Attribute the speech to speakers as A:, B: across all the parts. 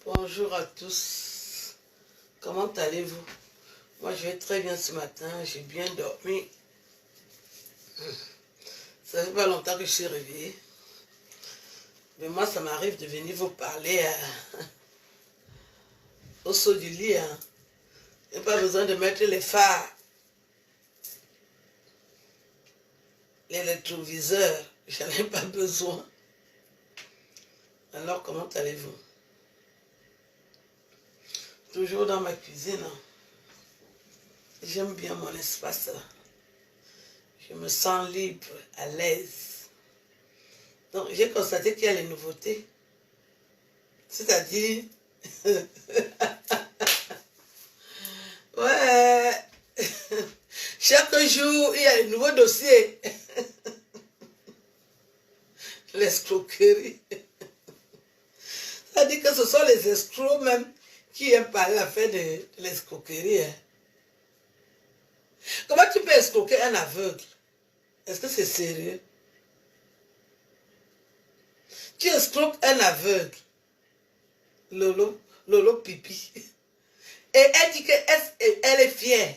A: Bonjour à tous. Comment allez-vous? Moi, je vais très bien ce matin. J'ai bien dormi. Ça fait pas longtemps que je suis réveillée. Mais moi, ça m'arrive de venir vous parler au saut du lit. Hein. Il n'y a pas besoin de mettre les phares, les rétroviseurs. J'en ai pas besoin. Alors, comment allez-vous? Toujours dans ma cuisine. Hein. J'aime bien mon espace là. Je me sens libre, à l'aise. Donc, j'ai constaté qu'il y a les nouveautés. C'est-à-dire... ouais. Chaque jour, il y a un nouveau dossier. L'escroquerie. C'est-à-dire que ce sont les escrocs même qui aiment parler à faire de l'escroquerie. Hein. Comment tu peux escroquer un aveugle? Est-ce que c'est sérieux? Tu escroques un aveugle. Lolo pipi. Et elle dit qu'elle est fière.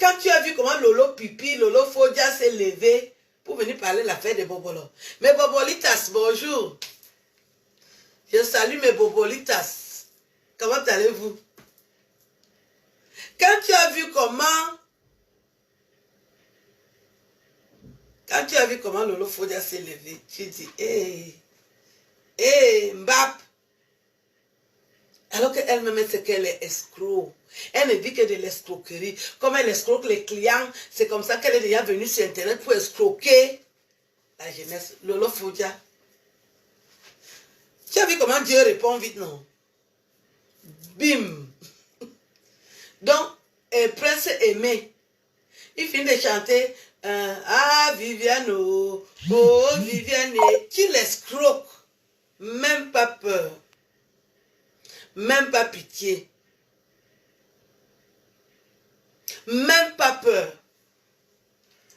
A: Quand tu as vu comment Lolo pipi, Lolo Fodia s'est levé pour venir parler l'affaire de Bobolo. Mes Bobolitas, bonjour. Je salue mes Bobolitas. Comment allez-vous? Quand tu as vu comment Lolo Fodia s'est levé, tu dis, Mbap. Alors qu'elle-même, c'est qu'elle est escroc. Elle ne vit que de l'escroquerie. Comme elle escroque les clients, c'est comme ça qu'elle est déjà venue sur Internet pour escroquer la jeunesse. Lolo Fodia. Tu as vu comment Dieu répond vite, non? Bim. Donc, Prince Aimé, il finit de chanter ah, Viviane, oh Viviane, tu l'escroques. Même pas peur. Même pas pitié. Même pas peur.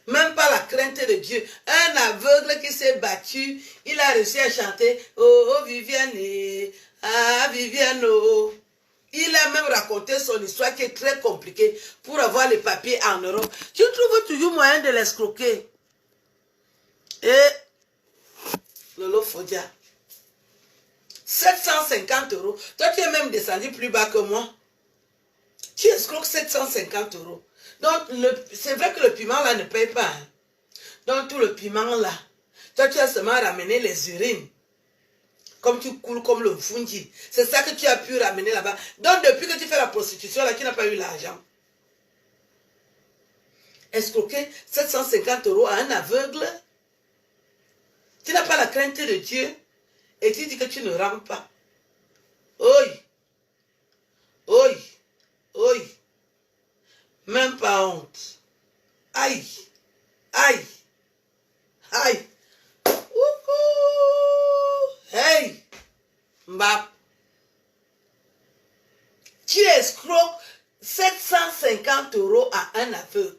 A: Même pas la crainte de Dieu. Un aveugle qui s'est battu, il a réussi à chanter oh Viviane, ah Viviane, oh. Il a même raconté son histoire qui est très compliquée pour avoir les papiers en Europe. Tu trouves toujours moyen de l'escroquer. Et Lolo Fodia. 750 €. Toi, tu es même descendu plus bas que moi. Tu escroques 750 €. Donc, c'est vrai que le piment là ne paye pas. Hein. Donc, tout le piment là, toi, tu as seulement ramené les urines. Comme tu coules comme le fundi. C'est ça que tu as pu ramener là-bas. Donc, depuis que tu fais la prostitution là, tu n'as pas eu l'argent. Escroquer 750 € à un aveugle. Tu n'as pas la crainte de Dieu. Et tu dis que tu ne rends pas. Oi. Oi. Oi. Même pas honte. Aïe. Aïe. Aïe. Ouhou. Hey. Mbap. Tu escroques 750 € à un aveugle.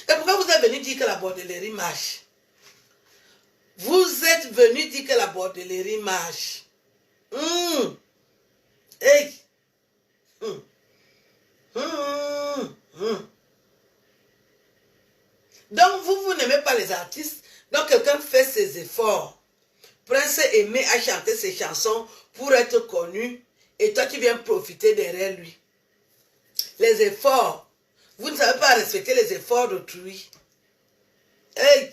A: Et pourquoi vous êtes venu dire que la bordellerie marche? Vous êtes venu dire que la bordellerie marche. Hey. Donc, vous n'aimez pas les artistes. Donc, quelqu'un fait ses efforts. Prince Aimé a chanté ses chansons pour être connu. Et toi, tu viens profiter derrière lui. Les efforts. Vous ne savez pas respecter les efforts d'autrui. Hey.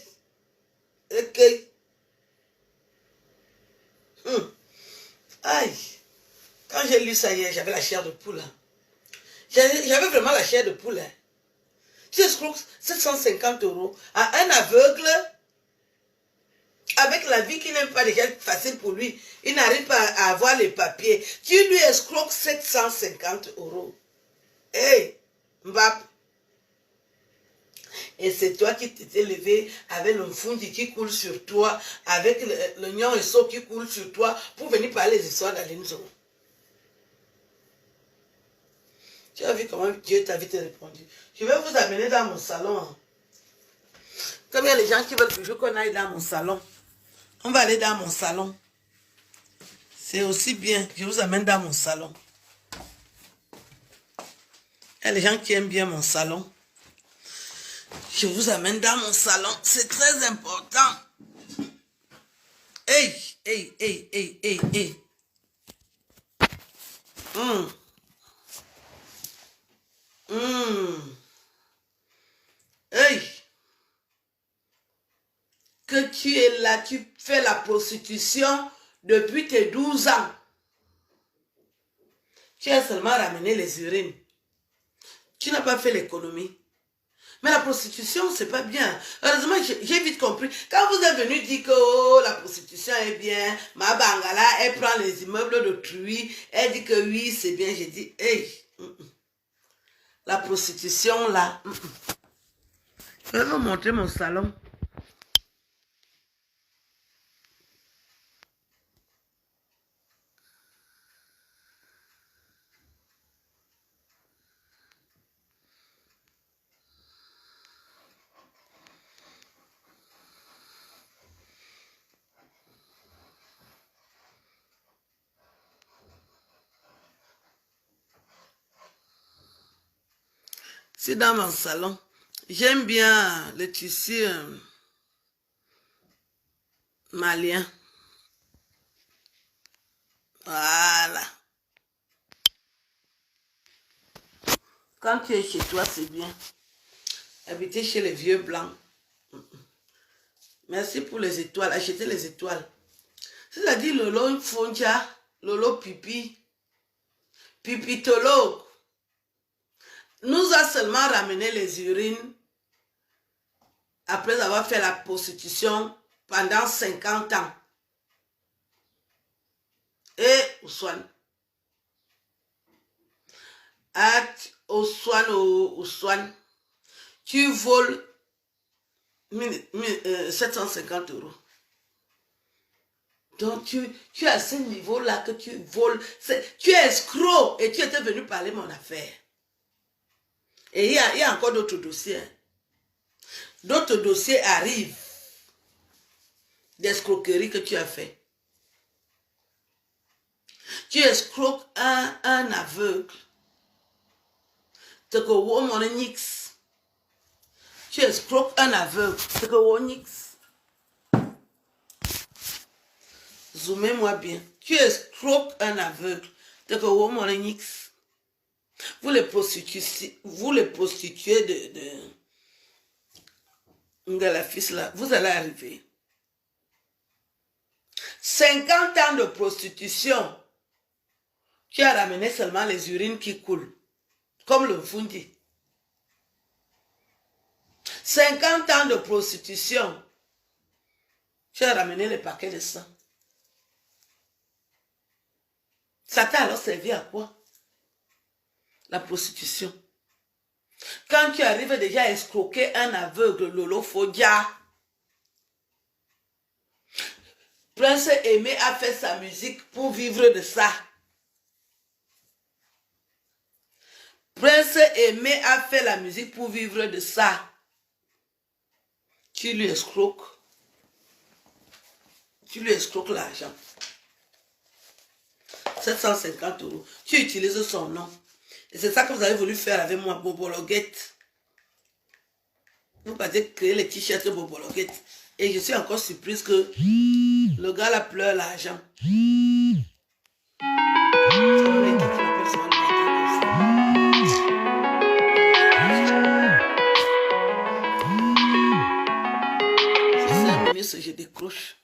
A: Ok. Aïe. Quand j'ai lu ça hier, j'avais la chair de poule. Hein. J'avais vraiment la chair de poule. Hein. Tu escroques 750 € à un aveugle avec la vie qui n'est pas déjà facile pour lui. Il n'arrive pas à avoir les papiers. Tu lui escroques 750 €. Hey, Mbap. Et c'est toi qui t'étais levé avec le fundi qui coule sur toi, avec le nion et so qui coule sur toi pour venir parler des histoires d'Alinzo. Tu as vu comment Dieu t'a vite répondu. Je vais vous amener dans mon salon. Comme il y a les gens qui veulent toujours qu'on aille dans mon salon. On va aller dans mon salon. C'est aussi bien. Je vous amène dans mon salon. Il y a les gens qui aiment bien mon salon. Je vous amène dans mon salon. C'est très important. Hey, hey, hey, hey, hey, hey. Hey. Que tu es là, tu fais la prostitution depuis tes 12 ans. Tu as seulement ramené les urines. Tu n'as pas fait l'économie. Mais la prostitution, c'est pas bien. Heureusement, j'ai vite compris. Quand vous êtes venu dire que oh, la prostitution est bien, ma bangala, elle prend les immeubles d'autrui, elle dit que oui, c'est bien. J'ai dit, hey, la prostitution là. Je vais vous montrer mon salon. C'est dans mon salon. J'aime bien le tissu malien. Voilà. Quand tu es chez toi, c'est bien. Habiter chez les vieux blancs. Merci pour les étoiles. Achetez les étoiles. C'est-à-dire Lolo Fonja, Lolo Pipi, Pipitologue, nous a seulement ramené les urines après avoir fait la prostitution pendant 50 ans. Et Ousouane. Ousouane, tu voles 750 €. Donc tu es à ce niveau-là que tu voles. Tu es escroc et tu étais venu parler mon affaire. Et il y a encore d'autres dossiers. D'autres dossiers arrivent d'escroquerie que tu as fait. Tu escroques un aveugle. Tu escroques un aveugle. Zoomez-moi bien. Tu escroques un aveugle. Vous les prostituez de la fils là. Vous allez arriver. 50 ans de prostitution. Tu as ramené seulement les urines qui coulent. Comme le Fundi. 50 ans de prostitution. Tu as ramené les paquets de sang. Ça t'a alors servi à quoi? La prostitution. Quand tu arrives déjà à escroquer un aveugle, Lolo Fodia, Prince Aimé a fait sa musique pour vivre de ça. Prince Aimé a fait la musique pour vivre de ça. Tu lui escroques. Tu lui escroques l'argent. 750 €. Tu utilises son nom. Et c'est ça que vous avez voulu faire avec moi, Bobologuette. Vous avez créé les t-shirts Bobologuette. Et je suis encore surprise que le gars là pleure l'argent. Je décroche.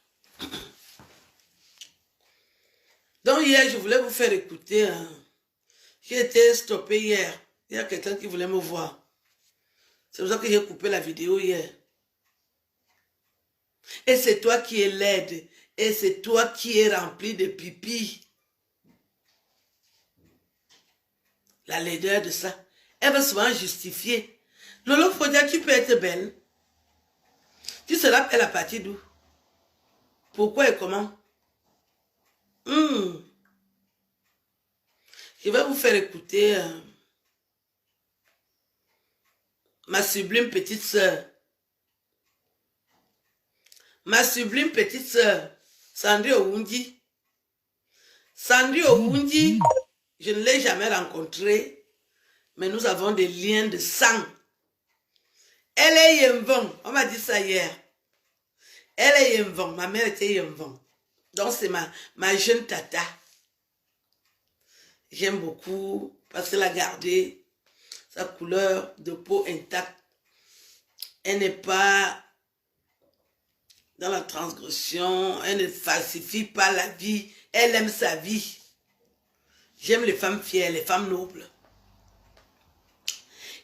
A: Donc hier, je voulais vous faire écouter. J'ai été stoppé hier. Il y a quelqu'un qui voulait me voir. C'est pour ça que j'ai coupé la vidéo hier. Et c'est toi qui es laide. Et c'est toi qui es rempli de pipi. La laideur de ça. Elle va souvent justifier. Lolo Fodia, tu peux être belle. Tu seras belle à partir d'où? Pourquoi et comment? Je vais vous faire écouter ma sublime petite sœur. Ma sublime petite sœur, Sandrine Owundi. Sandy Owundi, je ne l'ai jamais rencontrée, mais nous avons des liens de sang. Elle est Yemvon, on m'a dit ça hier. Elle est Yemvon, ma mère était Yemvon. Donc c'est ma jeune tata. J'aime beaucoup parce qu'elle a gardé sa couleur de peau intacte. Elle n'est pas dans la transgression, elle ne falsifie pas la vie, elle aime sa vie. J'aime les femmes fières, les femmes nobles.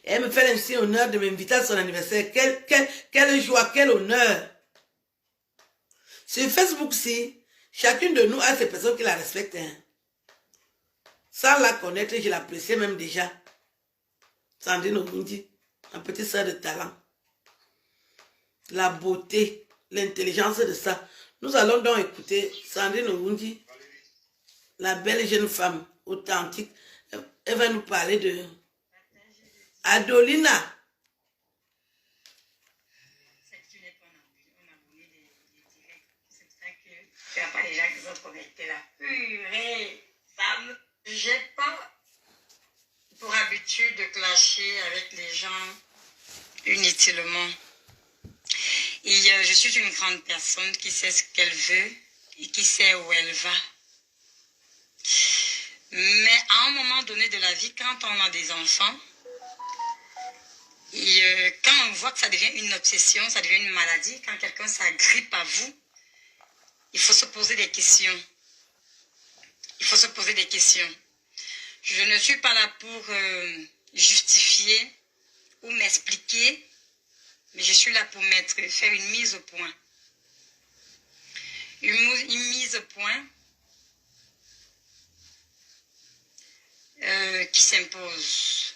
A: Et elle me fait ainsi honneur de m'inviter à son anniversaire. Quelle joie, quel honneur. Sur Facebook, si, chacune de nous a ses personnes qui la respectent. Hein. Sans la connaître, je l'appréciais même déjà. Sandrine Owundi, ma petite soeur de talent. La beauté, l'intelligence de ça. Nous allons donc écouter Sandrine Owundi, la belle jeune femme authentique. Elle va nous parler de Adolina.
B: Tu n'es pas un abonné des directs. C'est pour ça que tu n'as pas les gens qui sont connectés là. Purée, Sam, j'ai pas pour habitude de clasher avec les gens inutilement. Et je suis une grande personne qui sait ce qu'elle veut et qui sait où elle va. Mais à un moment donné de la vie, quand on a des enfants, et quand on voit que ça devient une obsession, ça devient une maladie, quand quelqu'un s'agrippe à vous, il faut se poser des questions. Il faut se poser des questions. Je ne suis pas là pour justifier ou m'expliquer, mais je suis là pour faire une mise au point. Une mise au point qui s'impose.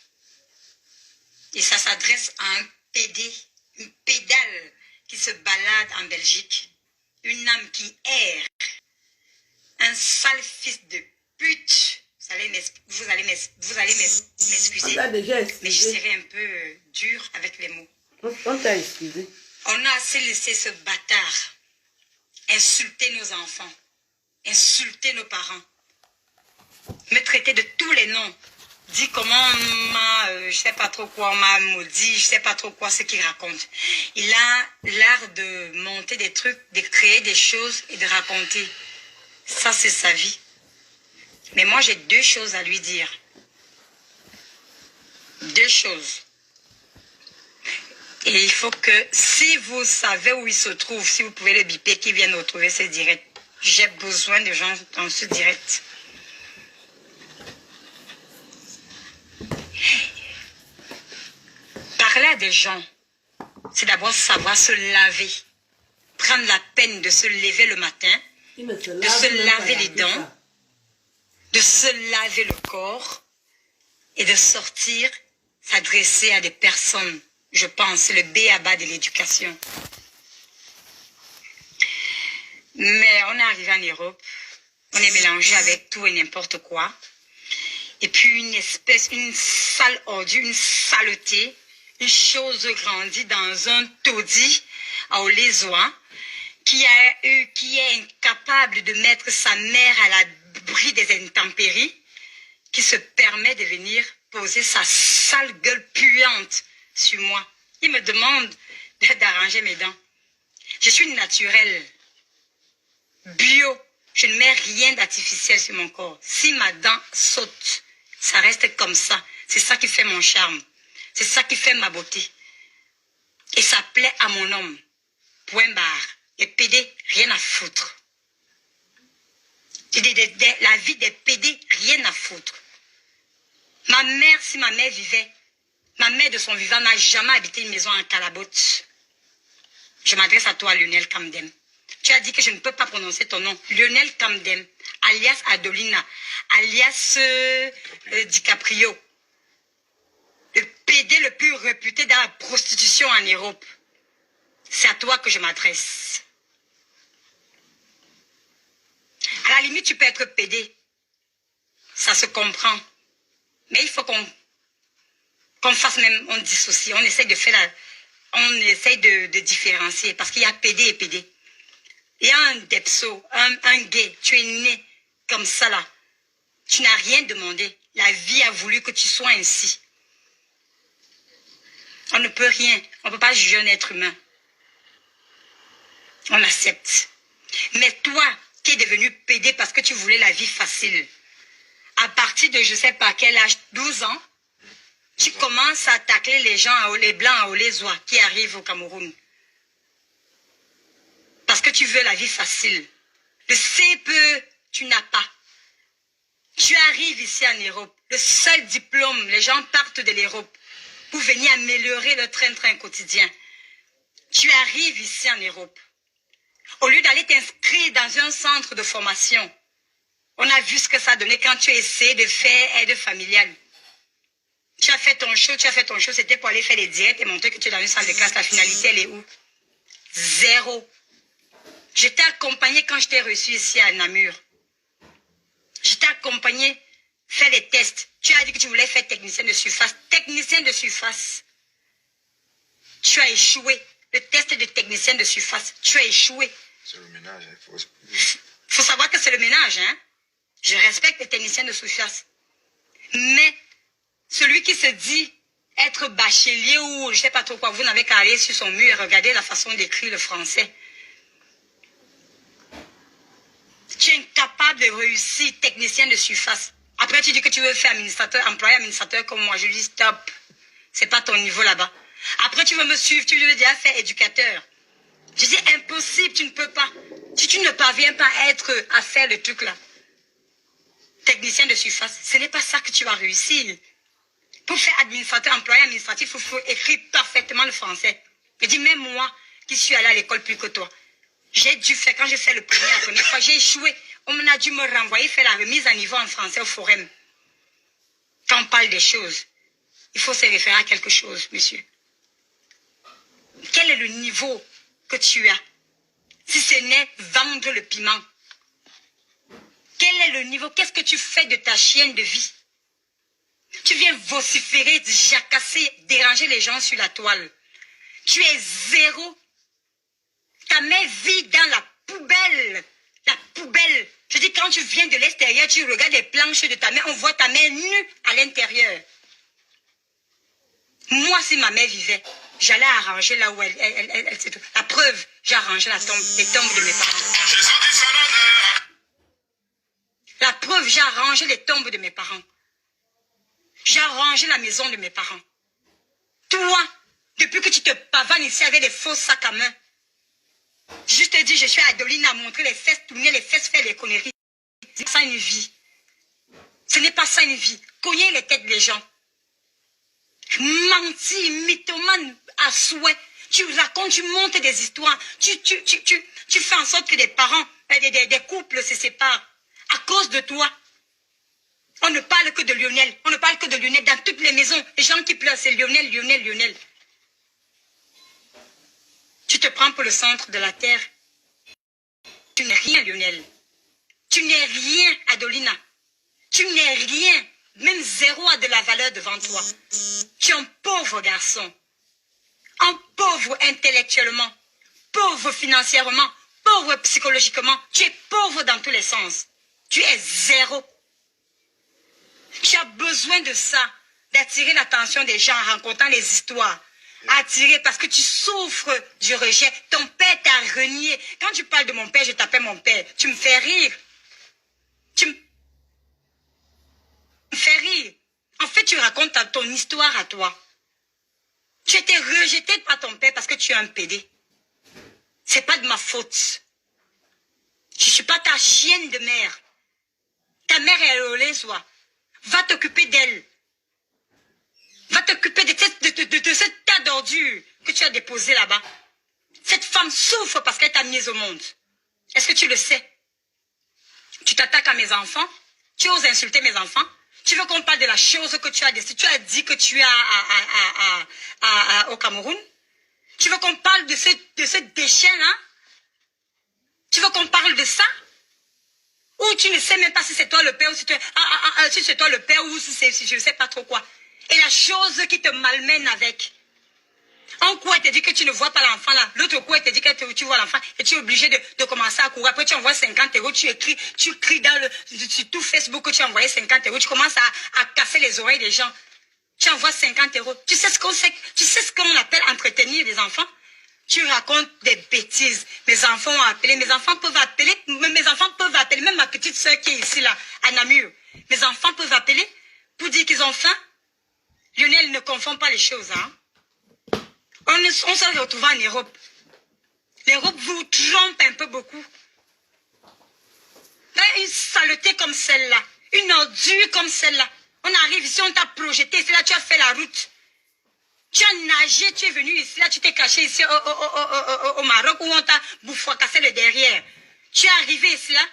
B: Et ça s'adresse à un PD, une pédale qui se balade en Belgique, une âme qui erre, un sale fils de pute. Vous allez m'excuser, mais je serai un peu dur avec les mots.
A: On t'a excusé.
B: On a assez laissé ce bâtard insulter nos enfants, insulter nos parents, me traiter de tous les noms. Dit comment on m'a, je sais pas trop quoi, on m'a maudit, je sais pas trop quoi, ce qu'il raconte. Il a l'art de monter des trucs, de créer des choses et de raconter. Ça, c'est sa vie. Mais moi, j'ai deux choses à lui dire. Deux choses. Et il faut que, si vous savez où il se trouve, si vous pouvez le biper, qu'il vienne retrouver ce direct. J'ai besoin de gens dans ce direct. Parler à des gens, c'est d'abord savoir se laver. Prendre la peine de se lever le matin, de se laver les dents, de se laver le corps et de sortir, s'adresser à des personnes. Je pense, c'est le b.a.-ba de l'éducation. Mais on est arrivé en Europe, on est mélangé avec tout et n'importe quoi. Et puis une sale ordure, une saleté, une chose grandie dans un taudis à Olézoa, qui est incapable de mettre sa mère à l'abri des intempéries, qui se permet de venir poser sa sale gueule puante sur moi. Il me demande d'arranger mes dents. Je suis naturelle, bio. Je ne mets rien d'artificiel sur mon corps. Si ma dent saute, ça reste comme ça. C'est ça qui fait mon charme. C'est ça qui fait ma beauté. Et ça plaît à mon homme. Point barre. Et PD, rien à foutre. La vie des PD, rien à foutre. Ma mère, si ma mère vivait, ma mère de son vivant n'a jamais habité une maison en calabote. Je m'adresse à toi, Lionel Kamdem. Tu as dit que je ne peux pas prononcer ton nom. Lionel Kamdem, alias Adolina, alias DiCaprio. Le PD le plus réputé dans la prostitution en Europe. C'est à toi que je m'adresse. À la limite, tu peux être PD. Ça se comprend. Mais il faut qu'on fasse même, on dissocie, on essaye de faire on essaye de différencier. Parce qu'il y a PD et PD. Il y a un depso, un gay, tu es né comme comme ça là. Tu n'as rien demandé. La vie a voulu que tu sois ainsi. On ne peut rien. On ne peut pas juger un être humain. On accepte. Mais toi, qui es devenu pédé parce que tu voulais la vie facile, à partir de je ne sais pas quel âge, 12 ans, tu commences à tacler les gens, les blancs à Olézois qui arrivent au Cameroun. Parce que tu veux la vie facile. Le CPE, tu n'as pas. Tu arrives ici en Europe. Le seul diplôme, les gens partent de l'Europe pour venir améliorer le train-train quotidien. Tu arrives ici en Europe. Au lieu d'aller t'inscrire dans un centre de formation, on a vu ce que ça donnait quand tu essayais de faire aide familiale. Tu as fait ton show, c'était pour aller faire les directs et montrer que tu es dans une salle de classe. La finalité, elle est où? Zéro. Je t'ai accompagné quand je t'ai reçu ici à Namur. Je t'ai accompagné faire les tests. Tu as dit que tu voulais faire technicien de surface. Technicien de surface. Tu as échoué. Le test de technicien de surface. Tu as échoué.
C: C'est le ménage.
B: Faut savoir que c'est le ménage. Hein? Je respecte les techniciens de surface. Mais celui qui se dit être bachelier ou je ne sais pas trop quoi, vous n'avez qu'à aller sur son mur et regarder la façon d'écrire le français. Tu es incapable de réussir technicien de surface. Après, tu dis que tu veux faire administrateur, employé administrateur comme moi. Je dis stop. C'est pas ton niveau là-bas. Après, tu veux me suivre, tu veux déjà faire éducateur. Je dis impossible, tu ne peux pas. Si tu ne parviens pas à faire le truc là, technicien de surface, ce n'est pas ça que tu vas réussir. Pour faire administrateur, employé administratif, il faut écrire parfaitement le français. Je dis même moi, qui suis allé à l'école plus que toi, j'ai dû faire, quand j'ai fait la première fois, j'ai échoué. On m'a dû me renvoyer faire la remise à niveau en français au forum. Quand on parle des choses, il faut se référer à quelque chose, monsieur. Quel est le niveau que tu as? Si ce n'est vendre le piment. Quel est le niveau? Qu'est-ce que tu fais de ta chienne de vie? Tu viens vociférer, jacasser, déranger les gens sur la toile. Tu es zéro. Ta main vit dans la poubelle. La poubelle. Je dis, quand tu viens de l'extérieur, tu regardes les planches de ta main, on voit ta main nue à l'intérieur. Moi, si ma mère vivait, j'allais arranger là où elle se trouve. La preuve, j'ai arrangé les tombes de mes parents. La preuve, j'ai arrangé les tombes de mes parents. J'ai arrangé la maison de mes parents. Toi, depuis que tu te pavanes ici avec des faux sacs à main, je te dis, je suis Adeline à montrer les fesses, tourner les fesses, faire les conneries. C'est ça une vie. Ce n'est pas ça une vie. Cogner les têtes des gens. Mentir, mythomane à souhait. Tu racontes, tu montes des histoires. Tu fais en sorte que des parents, des couples se séparent. À cause de toi. On ne parle que de Lionel. On ne parle que de Lionel. Dans toutes les maisons, les gens qui pleurent, c'est Lionel, Lionel, Lionel. Tu te prends pour le centre de la terre. Tu n'es rien, Lionel. Tu n'es rien, Adolina. Tu n'es rien. Même zéro a de la valeur devant toi. Tu es un pauvre garçon. Un pauvre intellectuellement. Pauvre financièrement. Pauvre psychologiquement. Tu es pauvre dans tous les sens. Tu es zéro. Tu as besoin de ça. D'attirer l'attention des gens en racontant les histoires. Attirer parce que tu souffres du rejet. Ton père t'a renié. Quand tu parles de mon père, je t'appelle mon père. Tu me fais rire. Tu me fais rire. En fait, tu racontes ton histoire à toi. Tu étais rejeté par ton père parce que tu es un pédé. C'est pas de ma faute. Je ne suis pas ta chienne de mère. Ta mère est au Lézois. Va t'occuper d'elle. Va t'occuper de ce tas d'ordures que tu as déposé là-bas. Cette femme souffre parce qu'elle t'a mise au monde. Est-ce que tu le sais? Tu t'attaques à mes enfants? Tu oses insulter mes enfants? Tu veux qu'on parle de la chose que tu as décidé? Tu as dit que tu es au Cameroun? Tu veux qu'on parle de ce déchet-là? Tu veux qu'on parle de ça? Ou tu ne sais même pas si c'est toi le père ou si c'est toi le père ou si je ne sais pas trop quoi. Et la chose qui te malmène avec, Un coup, elle te dit que tu ne vois pas l'enfant là. L'autre coup, elle te dit que tu vois l'enfant et tu es obligé de commencer à courir. Après, tu envoies 50 euros, tu cries sur tout Facebook que tu as envoyé 50 euros. Tu commences à casser les oreilles des gens. Tu envoies 50 euros. Tu sais ce qu'on appelle entretenir des enfants? Tu racontes des bêtises. Mes enfants ont appelé. Mes enfants peuvent appeler. Même ma petite soeur qui est ici là, à Namur. Mes enfants peuvent appeler pour dire qu'ils ont faim. Lionel, ne confond pas les choses, hein. On se retrouve en Europe. L'Europe vous trompe un peu beaucoup. Là, une saleté comme celle-là, une ordure comme celle-là. On arrive ici, on t'a projeté, ici là, tu as fait la route. Tu as nagé, tu es venu ici, là, tu t'es caché ici au Maroc où on t'a cassé le derrière. Tu es arrivé ici, là,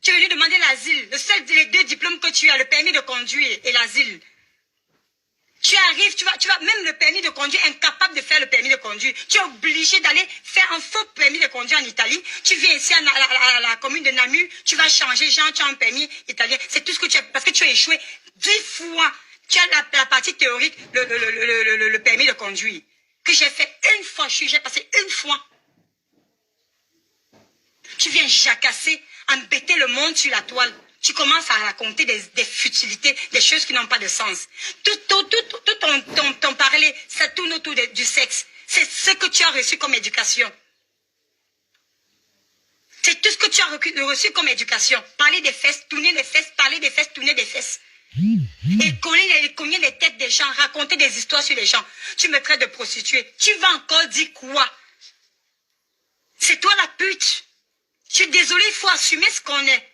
B: tu es venu demander l'asile. Les 2 diplômes que tu as, le permis de conduire et l'asile. Tu arrives, tu vas, même le permis de conduire, incapable de faire le permis de conduire. Tu es obligé d'aller faire un faux permis de conduire en Italie. Tu viens ici à la commune de Namur, tu vas changer, genre, tu as un permis italien. C'est tout ce que tu as, parce que tu as échoué 10 fois. Tu as la partie théorique, le permis de conduire. Que j'ai fait une fois, j'ai passé une fois. Tu viens jacasser, embêter le monde sur la toile. Tu commences à raconter des futilités, des choses qui n'ont pas de sens. Tout ton parler, ça tourne autour du sexe. C'est ce que tu as reçu comme éducation. C'est tout ce que tu as reçu comme éducation. Parler des fesses, tourner des fesses, parler des fesses, tourner des fesses. Et cogner les têtes des gens, raconter des histoires sur les gens. Tu me traites de prostituée. Tu vas encore dire quoi? C'est toi la pute. Je suis désolée, il faut assumer ce qu'on est.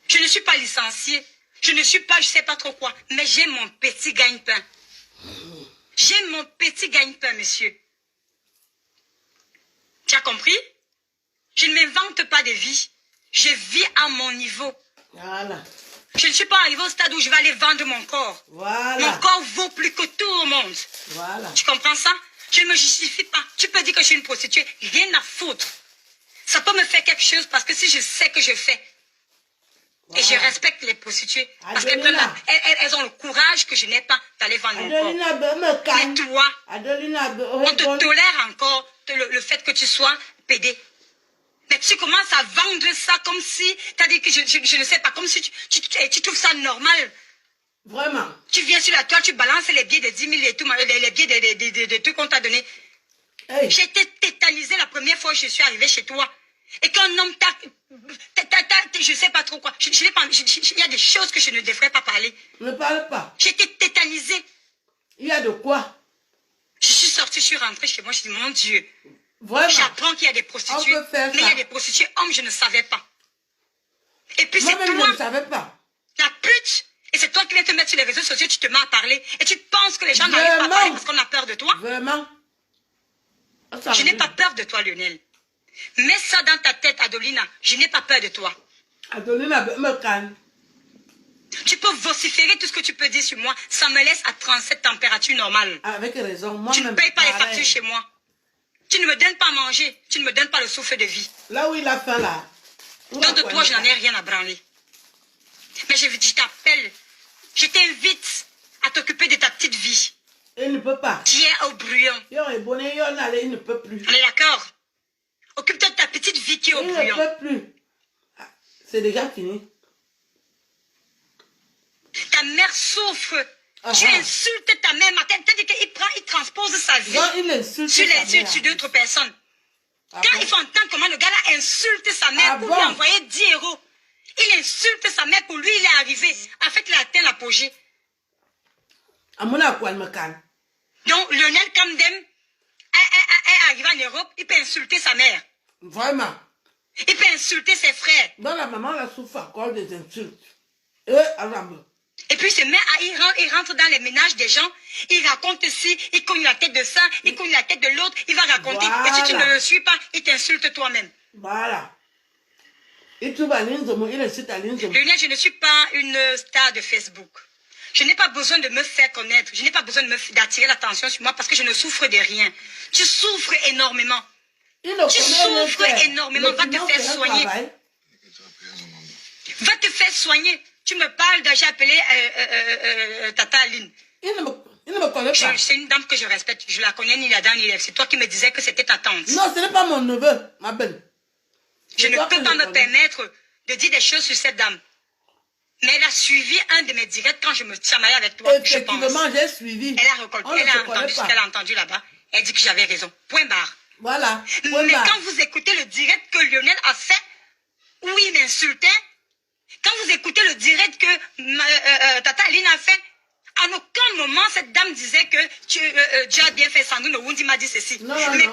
B: Je ne suis pas licenciée. Je ne suis pas, je ne sais pas trop quoi. Mais j'ai mon petit gagne-pain. J'ai mon petit gagne-pain, monsieur. Tu as compris? Je ne m'invente pas de vie. Je vis à mon niveau.
A: Voilà.
B: Je ne suis pas arrivée au stade où je vais aller vendre mon corps.
A: Voilà.
B: Mon corps vaut plus que tout le monde.
A: Voilà.
B: Tu comprends ça? Je ne me justifie pas. Tu peux dire que je suis une prostituée. Rien à foutre. Ça peut me faire quelque chose parce que si je sais que je fais. Voilà. Et je respecte les prostituées. Parce qu'elles ont le courage que je n'ai pas d'aller vendre mon corps. Mais toi, on te tolère encore le fait que tu sois pédé. Mais tu commences à vendre ça comme si, t'as dit que je ne sais pas, comme si tu trouves ça normal.
A: Vraiment.
B: Tu viens sur la toile, tu balances les billets de 10 000 et tout, les billets de trucs qu'on t'a donné. Hey. J'ai été tétanisée la première fois que je suis arrivée chez toi. Et qu'un homme je ne sais pas trop quoi. Il y a des choses que je ne devrais pas parler.
A: Ne parle pas.
B: J'ai été tétanisée.
A: Il y a de quoi?
B: Je suis sortie, je suis rentrée chez moi, je dis mon Dieu.
A: J'apprends
B: qu'il y a des prostituées, mais il y a des prostituées hommes, je ne savais pas. Et puis c'est toi,
A: je ne savais pas.
B: La pute, et c'est toi qui viens te mettre sur les réseaux sociaux, tu te mets à parler, et tu penses que les gens n'arrivent pas à parler parce qu'on a peur de toi.
A: Vraiment.
B: Je n'ai pas peur de toi, Lionel. Mets ça dans ta tête, Adolina, je n'ai pas peur de toi.
A: Adolina, me calme.
B: Tu peux vociférer tout ce que tu peux dire sur moi, ça me laisse à 37 températures normales.
A: Avec raison, moi
B: tu ne payes pas les factures chez moi. Tu ne me donnes pas à manger. Tu ne me donnes pas le souffle de vie.
A: Là où il a faim, là.
B: Donc de toi, je n'en ai rien à branler. Mais je t'appelle. Je t'invite à t'occuper de ta petite vie.
A: Il ne peut pas.
B: Qui est au brouillon.
A: Il ne peut plus.
B: On est d'accord? Occupe-toi de ta petite vie qui est au brouillon.
A: Il ne peut plus. C'est déjà fini.
B: Ta mère souffre. Tu insultes ta mère. C'est-à-dire qu'il transpose sa vie sur d'autres personnes. Quand il faut entendre comment le gars-là insulte sa mère pour lui envoyer 10 euros, il insulte sa mère pour lui, il est arrivé. En fait, il a atteint l'apogée. Donc, Lionel Kamdem est arrivé en Europe, il peut insulter sa mère.
A: Vraiment.
B: Il peut insulter ses frères.
A: Donc, la maman la souffre encore des insultes.
B: Et puis il rentre dans les ménages des gens, il raconte ci, il cogne la tête de ça, il cogne la tête de l'autre, il va raconter. Voilà. Et si tu ne le suis pas, il t'insulte toi-même.
A: Voilà. Et tu vas Lionel,
B: je ne suis pas une star de Facebook. Je n'ai pas besoin de me faire connaître. Je n'ai pas besoin d'attirer l'attention sur moi parce que je ne souffre de rien. Tu souffres énormément. Tu souffres énormément. Va te faire soigner. Va te faire soigner. Tu me parles de, j'ai appelé Tata Aline.
A: Il ne me connaît pas.
B: C'est une dame que je respecte. Je la connais ni la dame ni l'Ève. C'est toi qui me disais que c'était ta tante.
A: Non, ce n'est pas mon neveu, ma belle.
B: Je ne peux pas me permettre de dire des choses sur cette dame. Mais elle a suivi un de mes directs quand je me chamaillais avec toi, je pense.
A: Effectivement, j'ai suivi.
B: Elle a récolté, elle a entendu ce qu'elle a entendu là-bas. Elle dit que j'avais raison. Point barre.
A: Voilà.
B: Mais quand vous écoutez le direct que Lionel a fait, où il m'insultait, quand vous écoutez le direct que Tata Aline a fait, à aucun moment cette dame disait que tu as bien fait. Sandrine Owundi m'a dit ceci.
A: Non,
B: mais
A: non.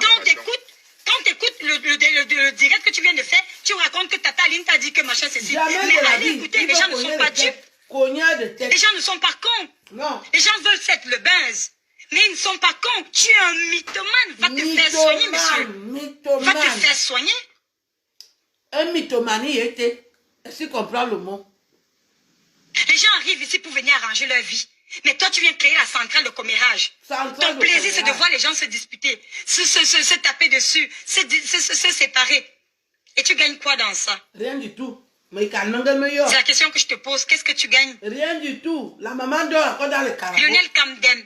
B: quand tu écoutes le direct que tu viens de faire, tu racontes que Tata Aline t'a dit que machin ceci.
A: Jamais
B: Mais
A: de la
B: allez
A: vie.
B: écouter, les gens ne sont pas dupes.
A: Cognard de tête.
B: Les gens ne sont pas cons.
A: Non.
B: Les gens veulent faire le buzz. Mais ils ne sont pas cons. Tu es un mythomane. Va te faire soigner, monsieur.
A: Mythomane.
B: Va te faire soigner.
A: Un mythomanie était. Est-ce que tu comprends le mot?
B: Les gens arrivent ici pour venir arranger leur vie. Mais toi, tu viens créer la centrale de commérage. Ton plaisir, c'est de voir les gens se disputer, se taper dessus, se séparer. Et tu gagnes quoi dans ça?
A: Rien du tout. Mais meilleur.
B: C'est la question que je te pose. Qu'est-ce que tu gagnes?
A: Rien du tout. La maman dort encore dans le carreau.
B: Lionel Kamdem,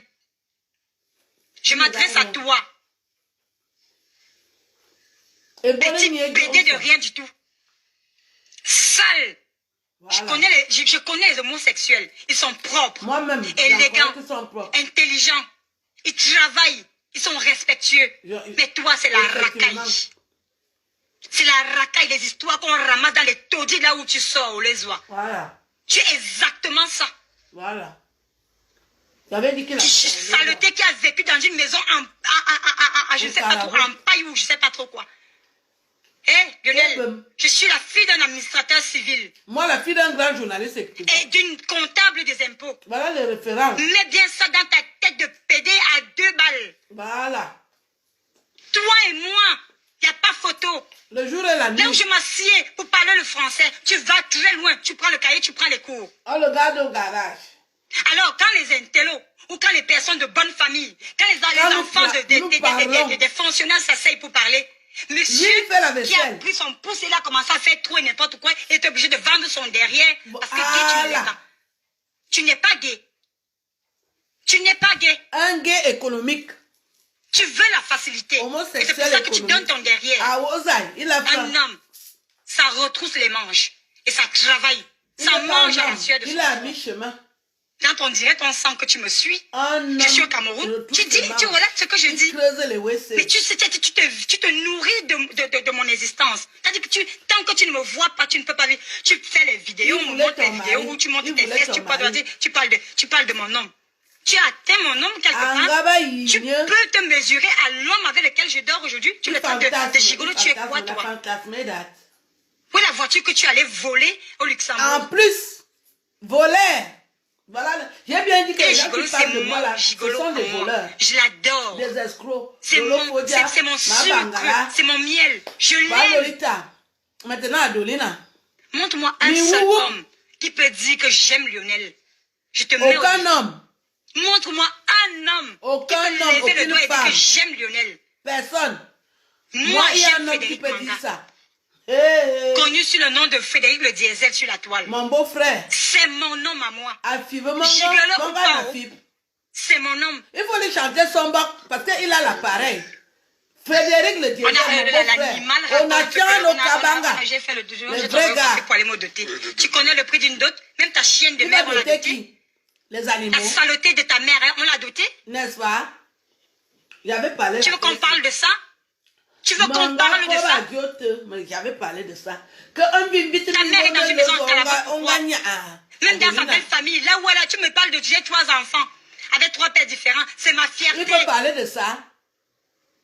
B: je m'adresse à toi. Petit pédé de rien du tout. Sale. Voilà. Je connais les homosexuels. Ils sont propres, élégants, intelligents. Ils travaillent. Ils sont respectueux. Mais toi, c'est la racaille. C'est la racaille des histoires qu'on ramasse dans les taudis là où tu sors ou les oies.
A: Voilà.
B: Tu es exactement ça.
A: Voilà. J'avais dit que la
B: saleté qui a vécu dans une maison je ne sais pas trop, en paille ou je ne sais pas trop quoi. Lionel, je suis la fille d'un administrateur civil.
A: Moi, la fille d'un grand journaliste.
B: Et d'une comptable des impôts.
A: Voilà les références.
B: Mets bien ça dans ta tête de pédé à 2 balles.
A: Voilà.
B: Toi et moi, il n'y a pas photo.
A: Le jour et la nuit.
B: Là où je m'assieds pour parler le français, tu vas très loin. Tu prends le cahier, tu prends les cours.
A: On le garde au garage.
B: Alors, quand les intellos, ou quand les personnes de bonne famille, quand les enfants des fonctionnaires s'asseyent pour parler, monsieur qui a pris son pouce et là a commencé à faire tout et n'importe quoi, est obligé de vendre son derrière parce que gay, tu n'es pas. Tu n'es pas gay. Tu n'es pas gay.
A: Un gay économique.
B: Tu veux la facilité. Et c'est pour ça que tu donnes ton derrière. Un homme, ça retrousse les manches et ça travaille. Ça mange à la sueur de son
A: corps. Mi-chemin.
B: Dans ton direct, on sent que tu me suis. Je suis au Cameroun. Tu relates ce que je dis. Mais tu te nourris de mon existence. C'est-à-dire que tant que tu ne me vois pas, tu ne peux pas vivre. Tu fais les vidéos, on monte les vidéos où tu montes tes fesses, tu parles de mon homme. Tu as atteint mon homme quelque part. Tu peux te mesurer à l'homme avec lequel je dors aujourd'hui. Tu me traites de gigolo, tu es quoi toi? Où est la voiture que tu allais voler au Luxembourg?
A: En plus, voler. Voilà, j'ai bien dit que les gens qui parlent de moi là, ce sont des voleurs.
B: Je l'adore.
A: Des escrocs.
B: C'est mon sucre, c'est mon miel. Je l'aime.
A: Maintenant, Adolina.
B: Montre-moi un seul homme qui peut dire que j'aime Lionel. Je te mets
A: aucun homme.
B: Montre-moi un homme
A: qui peut
B: lever le doigt et dire que j'aime Lionel.
A: Personne.
B: Moi,
A: j'aime Frédéric Manga.
B: Connu sous le nom de Frédéric le Diesel sur la toile.
A: Mon beau-frère.
B: C'est mon nom à moi.
A: Gigolo ou pas.
B: C'est mon nom.
A: Il faut lui chanter son bac parce qu'il a l'appareil. Frédéric le Diesel, mon beau-frère. On a tient au Kabanga.
B: J'ai fait le vrai gars. Pour aller me doter. Tu connais le prix d'une dot? Même ta chienne de mère, on l'a dotée.
A: Les animaux.
B: La saleté de ta mère, on l'a dotée.
A: N'est-ce pas? J'avais parlé.
B: Tu veux qu'on parle de ça? Tu veux qu'on parle de ça?
A: J'avais parlé de ça. Ta
B: mère est dans une maison en Calabar. Même dans certaines familles, là où elle a, tu me parles de j'ai 3 enfants, avec 3 pères différents, c'est ma fierté.
A: Tu peux parler de ça?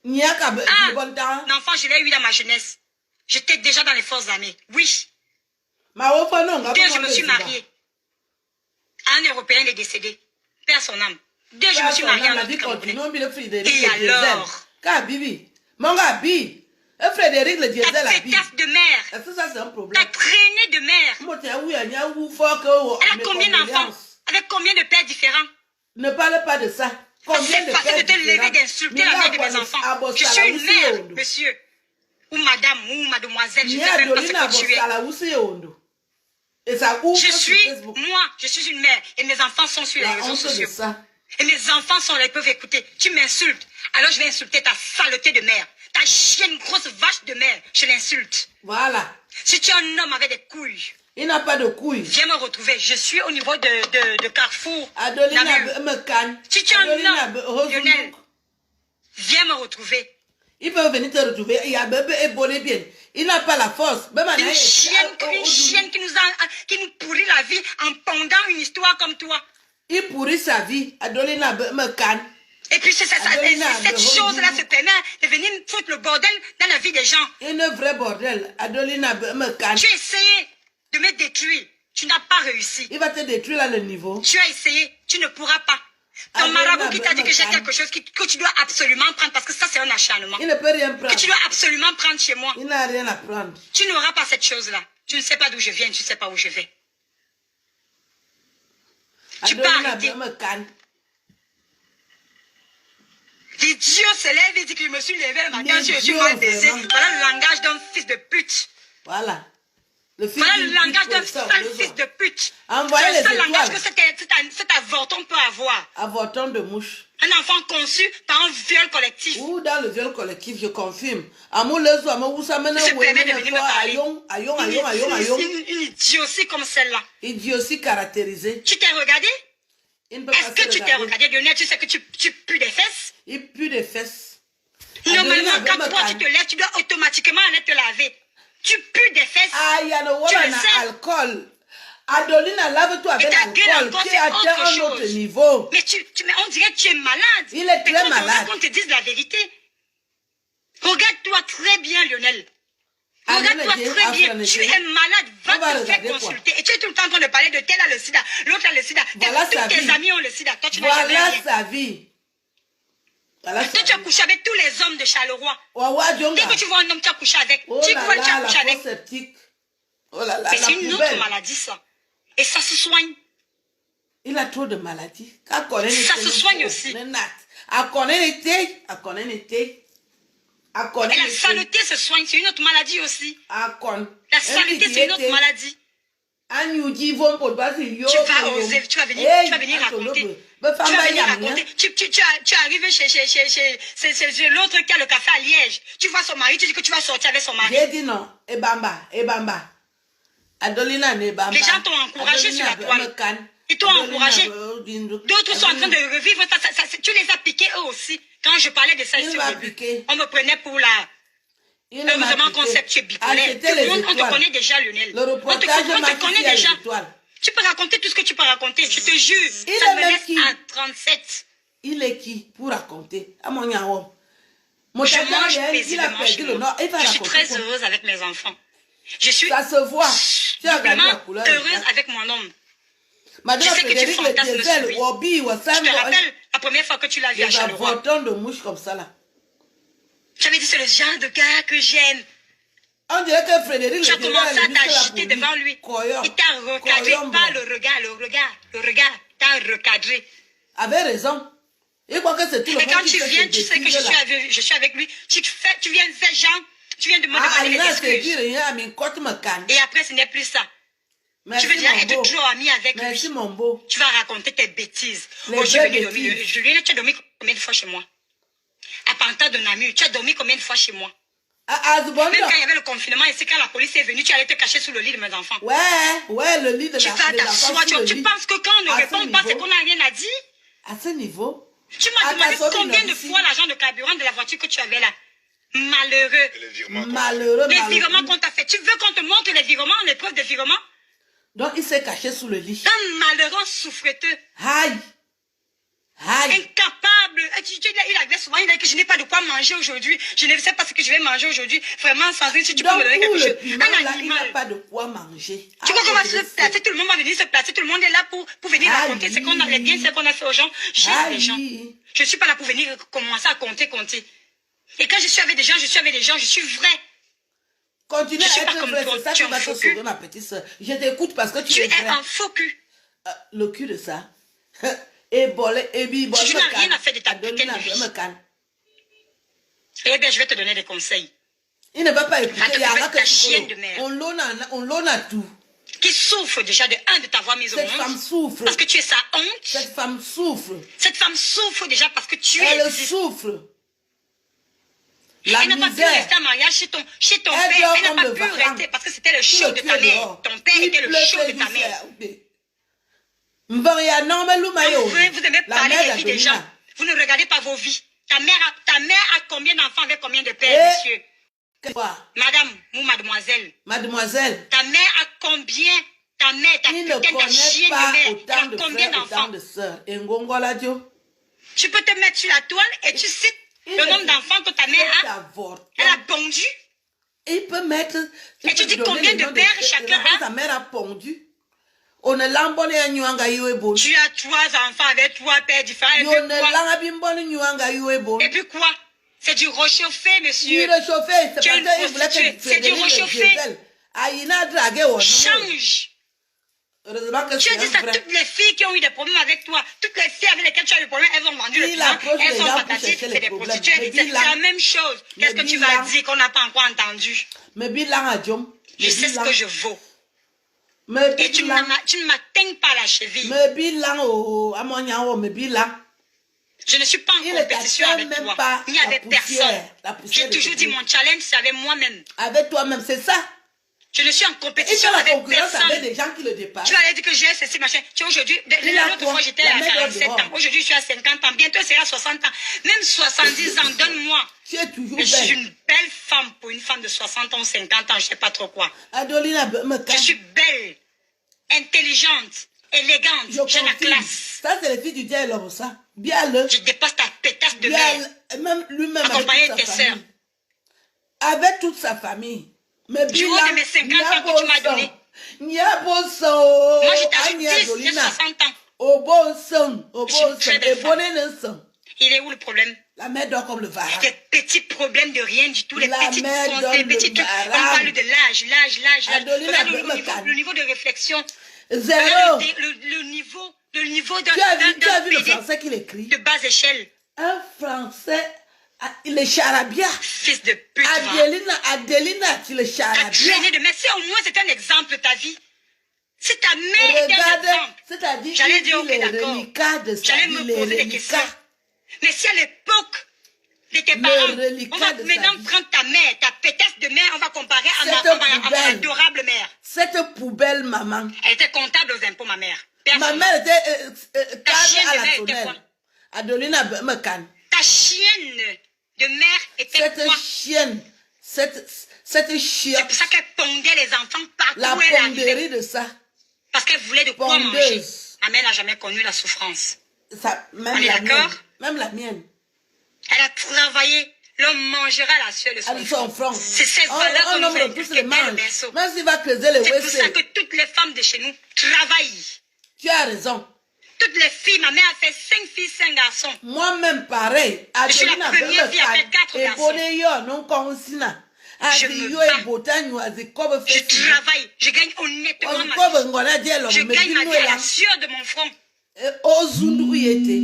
B: L'enfant, je l'ai eu dans ma jeunesse. J'étais déjà dans les forces armées. Oui.
A: Deux,
B: je me suis mariée. Un Européen, il est décédé. Père son âme. Deux, je me suis mariée en Camerounais. Et alors?
A: Mon gars, Frédéric le Diesel
B: a fait taf de mère.
A: Est-ce que ça c'est un problème?
B: T'as traîné de mère. Elle a combien d'enfants? Avec combien de pères différents?
A: Ne parle pas de ça.
B: C'est facile de te lever, d'insulter la mère de mes enfants. Je suis une mère, monsieur. Ou madame, ou mademoiselle, je ne sais même pas ce que tu es. Je suis une mère et mes enfants sont sur les réseaux sociaux. Et mes enfants sont là, ils peuvent écouter. Tu m'insultes. Alors je vais insulter ta saleté de mère. Ta chienne grosse vache de mère. Je l'insulte.
A: Voilà.
B: Si tu es un homme avec des couilles.
A: Il n'a pas de couilles.
B: Viens me retrouver. Je suis au niveau de Carrefour.
A: Adolina me canne.
B: Si tu es un homme, Lionel, viens me retrouver.
A: Il peut venir te retrouver. Il y a bébé et bonnet bien. Il n'a pas la force.
B: Une chienne qui nous pourrit la vie en pendant une histoire comme toi.
A: Il pourrit sa vie. Adolina me canne.
B: Et puis cette chose-là se permet de venir foutre le bordel dans la vie des gens.
A: Une vraie bordel. Adolina me canne.
B: Tu as essayé de me détruire. Tu n'as pas réussi.
A: Il va te détruire à le niveau.
B: Tu as essayé. Tu ne pourras pas. Ton marabout qui t'a dit que j'ai quelque chose que tu dois absolument prendre parce que ça c'est un acharnement.
A: Il ne peut rien prendre.
B: Que tu dois absolument prendre chez moi.
A: Il n'a rien à prendre.
B: Tu n'auras pas cette chose-là. Tu ne sais pas d'où je viens, tu ne sais pas où je vais. Tu peux arrêter. L'idiot se lève et dit que je me suis levé le matin, je suis mal baisé. Voilà le langage d'un fils de pute.
A: Voilà.
B: Voilà le langage d'un sale fils de pute.
A: Envoyez les étoiles.
B: Langage que cet avorton peut avoir.
A: Avorton de mouche.
B: Un enfant conçu par un viol collectif.
A: Ou dans le viol collectif, je confirme. Amour les hommes, où ça mène
B: se permet de venir me
A: parler.
B: Une idiotie comme celle-là.
A: Idiotie caractérisée.
B: Tu t'es regardé? Est-ce que tu t'es regardé, Lionel? Tu sais que tu pues des fesses?
A: Il pue des fesses.
B: Normalement, quand toi tu te lèves, tu dois automatiquement aller te laver. Tu pues des fesses.
A: Ah, il y a le alcool. Adolina, lave-toi avec l'alcool qui atteint un autre niveau.
B: Mais on dirait que tu es malade.
A: Il est très malade.
B: Qu'on te dise la vérité. Regarde-toi très bien, Lionel. Regarde-toi très bien. Tu es malade. Va te faire consulter. Et tu es tout le temps en train de parler de tel a le sida, l'autre a le sida. Tous tes amis ont le sida. Toi, tu n'as jamais rien.
A: Voilà sa vie.
B: Toi, tu as couché avec tous les hommes de Charleroi. Dès que tu vois un homme, tu as couché avec.
A: Oh
B: tu
A: là
B: vois,
A: là,
B: tu as couché
A: la
B: avec.
A: fosse septique. Oh là là,
B: c'est une autre maladie, ça. Et ça se soigne.
A: Il a trop de maladies.
B: Ça se soigne aussi.
A: Et
B: la saleté se soigne, c'est une autre maladie aussi. La saleté, c'est une autre maladie. Tu vas venir raconter. Tu arrives chez l'autre qui a le café à Liège. Tu vois son mari, tu dis que tu vas sortir avec son mari.
A: J'ai dit non. Ebamba. Adolina Nebamba.
B: Les gens t'ont encouragé sur la toile. Ils t'ont encouragé. D'autres sont en train de revivre. Tu les as piqués eux aussi. Quand je parlais de ça ici au début, on me prenait pour la... Heureusement qu'on sait que tu es bipolaire. On te connaît déjà, Lionel. On te connaît déjà. Tu peux raconter tout ce que tu peux raconter. Je te jure. Ça me laisse à 37.
A: Il est qui pour raconter? À mon yaoum.
B: Je mange paisiblement chez moi. Je suis très heureuse avec mes enfants. Je suis
A: ça se voit.
B: heureuse avec mon homme. Je sais que tu fantasmes sur lui. Je te rappelle la première fois que tu l'as vu à Charleroi.
A: De mouche comme ça là.
B: J'avais dit c'est le genre de gars que j'aime.
A: On dirait que Frédéric...
B: Tu as commencé à t'agiter devant lui. Il t'a recadré par le regard. T'as recadré.
A: Avait raison. Et quand
B: tu viens, tu sais que je suis avec lui. Tu viens de faire genre. Tu viens de me demander des excuses. Et après, ce n'est plus ça.
A: Merci,
B: tu veux dire être trop ami avec
A: Merci,
B: lui.
A: Mon beau.
B: Tu vas raconter tes bêtises. Je suis venue dormir. Julien, tu as dormi combien de fois chez moi? À Panta de Namur, tu as dormi combien de fois chez moi? Même quand il y avait le confinement, et c'est quand la police est venue, tu allais te cacher sous le lit de mes enfants.
A: Ouais, le lit de
B: tu vas t'asseoir. Tu penses que quand on ne répond pas, c'est qu'on n'a rien à dire?
A: À ce niveau?
B: Tu m'as demandé combien de fois l'argent de carburant de la voiture que tu avais là? Malheureux. Les virements qu'on t'a fait. Tu veux qu'on te montre les virements, les preuves de virements?
A: Donc il s'est caché sous le lit.
B: Un malheureux souffreteux.
A: Aïe.
B: Incapable. Il avait souvent, il a dit que je n'ai pas de quoi manger aujourd'hui. Je ne sais pas ce que je vais manger aujourd'hui. Vraiment, Sandrine, si tu peux me donner quelque chose.
A: Un animal. Il n'a pas de quoi manger.
B: Tu crois qu'on va se placer, tout le monde va venir se placer, tout le monde est là pour venir raconter ce qu'on a, les biens, ce qu'on a fait aux gens. J'aime les gens. Je ne suis pas là pour venir commencer à compter. Et quand je suis avec des gens, je suis vrai.
A: Continue à être vrai, c'est ça qui va te sauver, ma petite soeur. Je t'écoute parce que tu es vrai.
B: Tu es un faux cul.
A: Le cul de ça. Tu
B: n'as rien à faire de ta putain de vie. Eh bien, je vais te donner des conseils.
A: Il ne va pas écouter.
B: Va te faire ta chienne de merde.
A: On l'on a tout.
B: qui souffre déjà de t'avoir mise au
A: Cette femme
B: monde.
A: souffre.
B: Parce que tu es sa honte.
A: Cette femme souffre.
B: Cette femme souffre déjà parce que tu
A: Elle
B: existes.
A: souffre. La
B: Elle n'a pas pu
A: misère.
B: rester en mariage chez ton
A: Elle
B: père.
A: dort
B: Elle n'a
A: comme
B: pas
A: le
B: pu
A: varan.
B: rester parce que c'était le
A: Tout
B: show
A: le
B: de
A: pied
B: ta mère.
A: dehors.
B: Ton père
A: Il
B: était le
A: pleut
B: show de
A: du
B: ta mère.
A: fer. Mbaria, non, mais l'oumayo.
B: Enfin, vous aimez
A: La
B: parler
A: mère
B: des vies des gens.
A: d'Adelina.
B: Vous ne regardez pas vos vies. Ta mère a combien d'enfants avec combien de pères, monsieur?
A: Quoi?
B: Madame ou mademoiselle.
A: Mademoiselle,
B: Ta mère a combien? Ta mère, ta
A: il ne
B: putain de
A: connaît
B: chienne
A: pas
B: de mère. Tu
A: autant
B: as
A: de
B: combien
A: frères, autant
B: d'enfants?
A: de sœurs. Et Ngongola Dio.
B: Tu peux te mettre sur la toile et tu cites le nombre d'enfants que ta mère a. Elle a pondu.
A: Il peut mettre.
B: Et tu dis combien de pères chacun a?
A: Sa mère a pondu. On est l'ambonné à Nyuanga Yuebo.
B: Tu as 3 enfants avec 3 pères différents. Et
A: On
B: puis
A: est
B: quoi?
A: l'ambonné Nyuanga Yuebo.
B: Et puis quoi? C'est du réchauffé, monsieur.
A: Il est chauffé. C'est
B: Tu es une
A: parce qu'il voulait
B: prostituée.
A: que
B: C'est du réchauffé.
A: Aïna dragué au
B: Change.
A: Heureusement que
B: Tu as
A: c'est
B: dit
A: un
B: ça,
A: frère.
B: toutes les filles qui ont eu des problèmes avec toi, toutes les filles avec lesquelles tu as eu des problèmes, elles ont vendu le
A: Il
B: piment,
A: approche
B: elles
A: les
B: sont
A: gens pour
B: patatiques,
A: chercher les
B: c'est des
A: problèmes.
B: prostituées.
A: Mais
B: C'est
A: dis-là.
B: la même chose.
A: Mais
B: Qu'est-ce que tu
A: dis-là.
B: vas dire qu'on n'a pas encore entendu?
A: Mais bilan à Diom.
B: Je sais ce que je vaux.
A: Mais
B: Et tu ne
A: bilan.
B: m'atteignes pas à la cheville.
A: Mais bilan au Amoniao, mais bilan.
B: Je ne suis pas en
A: Il ne
B: compétition
A: t'atteint
B: avec
A: même
B: toi,
A: pas
B: ni
A: la
B: avec
A: poussière,
B: personne.
A: la poussière
B: J'ai
A: de
B: toujours
A: tes
B: dit
A: pieds.
B: mon challenge, c'est avec moi-même.
A: Avec toi-même, c'est ça.
B: Je ne suis en
A: Et
B: compétition
A: tu as la
B: avec
A: concurrence avec
B: personne.
A: des gens qui le dépassent.
B: Tu allais dire que j'ai ceci, machin. Tu vois, aujourd'hui,
A: Il a
B: l'autre
A: quoi?
B: fois, j'étais
A: La
B: à
A: mère
B: 47
A: dehors.
B: ans. Aujourd'hui, je suis à 50 ans. Bientôt, c'est à 60 ans. Même 70 ans, donne-moi.
A: Tu es toujours
B: Je suis
A: belle.
B: une belle femme pour une femme de 60 ans, 50 ans, je sais pas trop quoi.
A: Adolina me
B: Je suis belle, intelligente, élégante,
A: Je
B: j'ai la
A: confirme.
B: classe.
A: Ça, c'est les filles du diable, ça. Bien le.
B: Je dépasse ta pétasse de
A: Bien
B: mère.
A: même lui-même
B: Accompagné
A: avec
B: de
A: toute
B: tes
A: sa
B: sœurs.
A: famille. Avec toute sa famille. Mais
B: Du haut de mes 50 ans que tu m'as donné.
A: Niaboso.
B: Moi, j'étais avec 10, j'ai 60 ans.
A: Au beau son. Au
B: Je suis
A: beau
B: une
A: son.
B: très
A: Et
B: belle femme.
A: bonnet le son.
B: Il est où le problème?
A: La mère dort comme le varan.
B: Des petits problèmes de rien du tout, les
A: La
B: petites
A: mère
B: choses,
A: donne
B: les
A: le
B: petits trucs. On
A: baram.
B: parle de l'âge.
A: Adolina
B: Regarde
A: Bemekan.
B: le niveau de réflexion.
A: Zéro.
B: Regarde le niveau
A: Tu as vu
B: d'un
A: le
B: PD
A: français qu'il écrit?
B: de bas échelle.
A: Un français, il est charabia.
B: Fils de pute, va.
A: Adelina, tu le
B: T'as
A: charabia.
B: traîné de mais si au moins c'est un exemple ta vie. Si ta mère était un
A: Regarde,
B: exemple.
A: c'est-à-dire
B: J'allais
A: qu'il
B: dire,
A: dit
B: ok,
A: les
B: d'accord.
A: reliquats de sa
B: J'allais
A: vie,
B: me
A: les
B: poser des questions.
A: reliquats.
B: Mais si à l'époque de tes
A: Le
B: parents,
A: reliquat
B: on va
A: de sa
B: maintenant
A: vie.
B: prendre ta mère, ta pétasse de mère, on va comparer à
A: Cette
B: ma
A: poubelle.
B: adorable mère.
A: Cette poubelle, maman.
B: Elle était comptable aux impôts, ma mère.
A: Ma
B: Personne.
A: mère était
B: chienne
A: cadre à
B: de
A: la
B: mère était
A: tonnelle.
B: quoi?
A: Adolina Mekan.
B: Ta chienne de mère était
A: Cette
B: quoi?
A: chienne, cette
B: C'est
A: chiotte,
B: pour ça qu'elle pondait les enfants partout
A: la
B: où elle arrivait.
A: ponderie de ça,
B: Parce qu'elle voulait de quoi
A: Pondeuse.
B: manger. Ma mère n'a jamais connu la souffrance.
A: ça même
B: On est
A: la
B: d'accord?
A: mienne, même la mienne.
B: Elle a travaillé. L'homme mangera la sueur de son
A: Elle son front.
B: C'est ces valeurs que nous
A: homme tous
B: inculquent
A: les
B: dès le
A: mange.
B: berceau.
A: Même s'il va creuser les
B: C'est pour ça
A: WC,
B: que toutes les femmes de chez nous travaillent.
A: tu as raison.
B: Toutes les filles, ma mère a fait 5 filles, 5 garçons.
A: Moi-même, pareil.
B: Je suis la
A: Adolina
B: première fille à faire 4
A: et
B: garçons.
A: bonne yo, non consina.
B: Je
A: Adi
B: me
A: yo
B: bats.
A: e botanyo azikobe
B: Je
A: fesi.
B: travaille. Je gagne honnêtement ma vie.
A: Ozikobe ngona dielo
B: Je gagne ma vie à
A: la
B: la sueur de mon front.
A: ozundu uyete.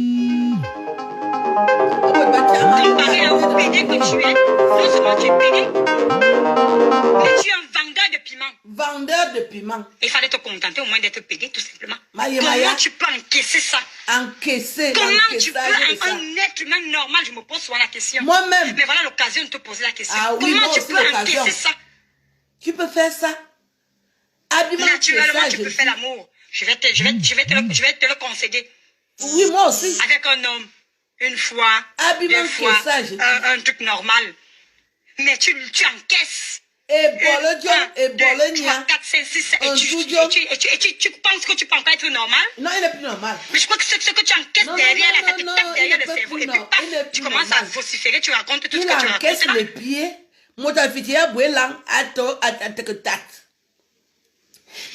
B: Comparé au PD que tu es, non seulement tu es PD, mais tu es un vendeur de piment.
A: Vendeur de piment.
B: Il fallait te contenter au moins d'être PD, tout simplement.
A: Maya,
B: Comment
A: Maya.
B: tu peux encaisser ça?
A: Encaisser,
B: Comment tu
A: l'encaissage
B: peux,
A: de ça.
B: un être humain normal, je me pose souvent la question.
A: Moi-même.
B: Mais voilà l'occasion de te poser la question.
A: Ah oui,
B: Comment
A: moi
B: tu
A: aussi,
B: peux
A: l'occasion.
B: encaisser ça?
A: Tu peux faire ça. Habillement
B: Naturellement,
A: encaissage,
B: tu peux
A: je
B: faire
A: dis.
B: l'amour. Je vais te le concéder.
A: Oui, moi aussi.
B: Avec un homme, une fois,
A: Habillement
B: deux fois,
A: encaissage.
B: un truc normal. Mais tu encaisses.
A: Et bolo dion, et bolo
B: 3,
A: nia.
B: 4, 5, 6, 7,
A: Un
B: et
A: studio.
B: tu penses que tu peux encore être normal?
A: Non, il n'est plus normal.
B: Mais je crois que ce que tu encaisses
A: Non,
B: derrière
A: non,
B: la tête, tu
A: non,
B: tapes
A: non,
B: derrière
A: il
B: le
A: est
B: cerveau,
A: plus
B: et puis
A: non,
B: paf,
A: il est
B: tu
A: plus
B: commences à
A: normal.
B: vociférer, tu racontes tout ce
A: Il
B: que tu
A: encaisse
B: racontes.
A: les pieds. Motafitiya bouelang ato ataketat.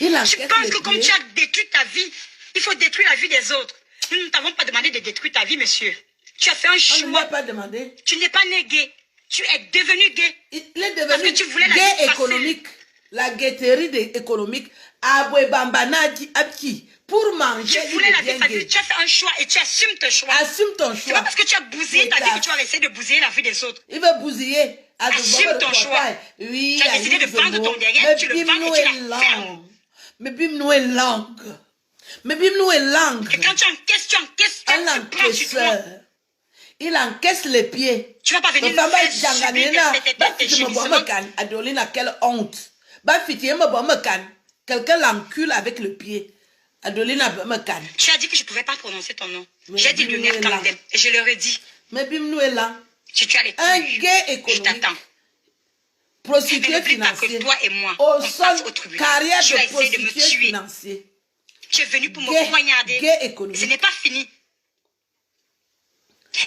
A: Il
B: Tu
A: encaisse
B: penses
A: les
B: que comme
A: pieds.
B: tu as détruit ta vie, il faut détruire la vie des autres. Nous ne t'avons pas demandé de détruire ta vie, monsieur. Tu as fait un
A: On ne lui
B: choix.
A: a pas demandé.
B: Tu n'es pas né gay. Tu es devenu gay.
A: Il est
B: Parce
A: devenu
B: que tu voulais la vie
A: gay
B: facile.
A: économique. La gaieterie économique. Aboué bambanaji abki. Pour manger,
B: Tu
A: il
B: voulais la vie
A: devient
B: facile.
A: gay.
B: Tu as fait un choix et tu assumes ton choix.
A: Assume ton
B: C'est pas
A: choix.
B: parce que tu as bousillé ta vie que tu vas essayer de bousiller la vie des autres.
A: Il veut bousiller.
B: Assume ton choix.
A: Oui,
B: Tu as décidé de vendre ton derrière, tu le vends et tu la fermes.
A: Mais bim-nous est langue. Mais bim-nous est langue.
B: Et quand tu encaisses, tu prends sur toi.
A: Il encaisse les pieds.
B: Tu vas pas venir nous faire subir tes gémissements.
A: Adolina, quelle honte. Quelqu'un l'encule avec le pied. Adolina,
B: tu as dit que je ne pouvais pas prononcer ton nom. J'ai dit Lionel Kamdem. Et je leur ai dit.
A: Mais bim-nous est là.
B: Si tu as les
A: un
B: couilles,
A: gay économique.
B: je t'attends.
A: Prostituée
B: Que
A: financière.
B: toi et moi,
A: au
B: on
A: sol,
B: passe au tribunal.
A: carrière
B: Tu as
A: de
B: essayé de me
A: prostituée
B: tuer.
A: financière.
B: Tu es venu pour me
A: Gay
B: poignarder.
A: économique.
B: Ce n'est pas fini.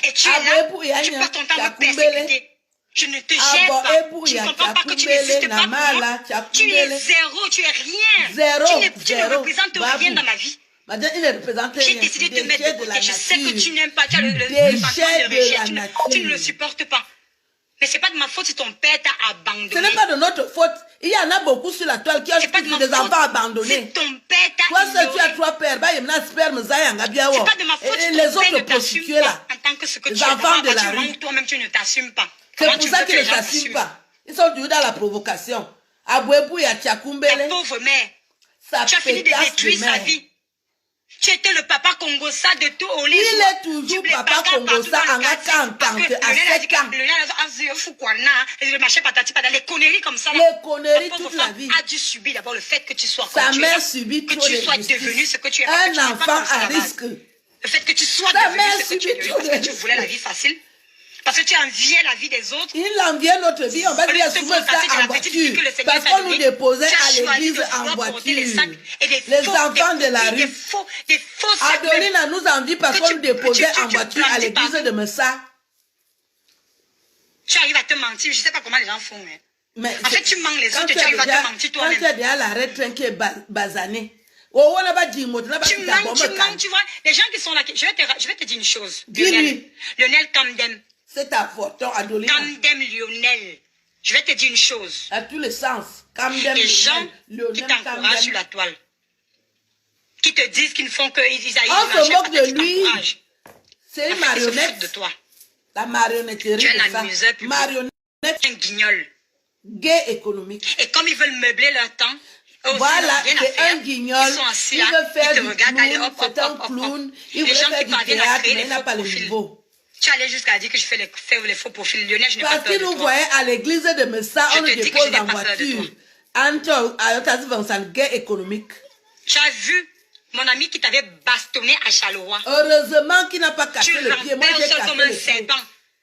B: Et tu es là, tu passes ton temps à me persécuter. Je ne te gère pas. Tu ne comprends pas que tu n'existes pas pour moi. Tu es zéro, tu es rien. Tu ne représentes rien dans ma vie. J'ai décidé de te mettre de côté. Je sais que tu n'aimes pas. Tu as le sentiment de rejet. Tu ne le supportes pas. Mais ce n'est pas de ma faute si ton père t'a abandonné.
A: Ce n'est pas de notre faute. Il y en a beaucoup sur la toile qui ont des enfants abandonnés.
B: Si ton père t'a
A: toi seul,
B: ignoré.
A: tu as 3 pères. C'est pas de
B: ma faute.
A: Et les autres prostituées là.
B: En tant que ce que
A: les
B: tu
A: enfants
B: es,
A: de la rue.
B: Toi-même, tu ne t'assumes pas.
A: C'est pour ça qu'ils ne s'assument pas. Ils sont toujours dans la provocation. Abouébou, il y a Tchakumbele.
B: La pauvre mère.
A: Tu
B: as fini de détruire sa vie. Tu étais le papa Congossa de tout au lit.
A: Il est toujours papa Congossa en attente à 7 ans.
B: Le marché patati patata, les conneries comme ça.
A: Les conneries toute la vie.
B: A dû subir d'abord le fait que tu sois
A: sa mère subit
B: que
A: trop
B: tu
A: de
B: sois
A: justice.
B: devenu ce que tu es.
A: Un enfant à risque.
B: Le fait que tu sois
A: sa
B: devenu
A: mère
B: ce que tu es devenu parce que tu voulais la vie facile. Parce que tu enviais la vie des autres.
A: Il enviait notre vie. On va dire souvent ça en voiture. Parce qu'on nous déposait à l'église en voiture. Les enfants de la rue. Adolina nous envie parce qu'on nous déposait en voiture à l'église de Messa.
B: Tu arrives à te mentir. Je ne sais pas comment les gens font.
A: Mais
B: en fait, tu mens les autres et tu arrives à te mentir toi-même.
A: Quand tu es déjà l'arrêt train qui est basané. Tu mens,
B: tu vois. Les gens qui sont là, je vais te dire une chose.
A: Dis-lui.
B: Lionel Kamdem.
A: C'est avorton, Adolina.
B: Kamdem Lionel. Je vais te dire une chose.
A: À tous les sens. Kamdem
B: les gens qui t'encouragent sur la toile. Qui te disent qu'ils ne font que...
A: On se moque de lui. C'est une marionnette.
B: De toi.
A: La marionnetterie.
B: Tu es un amuseur public.
A: Marionnette.
B: Un guignol.
A: Gay économique.
B: Et comme ils veulent meubler leur temps,
A: voilà, c'est un guignol.
B: Ils sont assis
A: il
B: là,
A: veut faire
B: ils te
A: du
B: regardent,
A: clown,
B: allez, hop,
A: c'est un clown. Il veut faire du théâtre, mais il n'a pas le niveau.
B: Tu allais jusqu'à dire que je fais les faux profils. Lionel, je n'ai pas peur de toi.
A: Parce qu'il nous voyait à l'église de Messa, on nous dépose en voiture. Anto, gay économique.
B: Tu as vu mon ami qui t'avait bastonné à Charleroi.
A: Heureusement qu'il n'a pas cassé le pied. Moi, j'ai cassé
B: comme un serpent.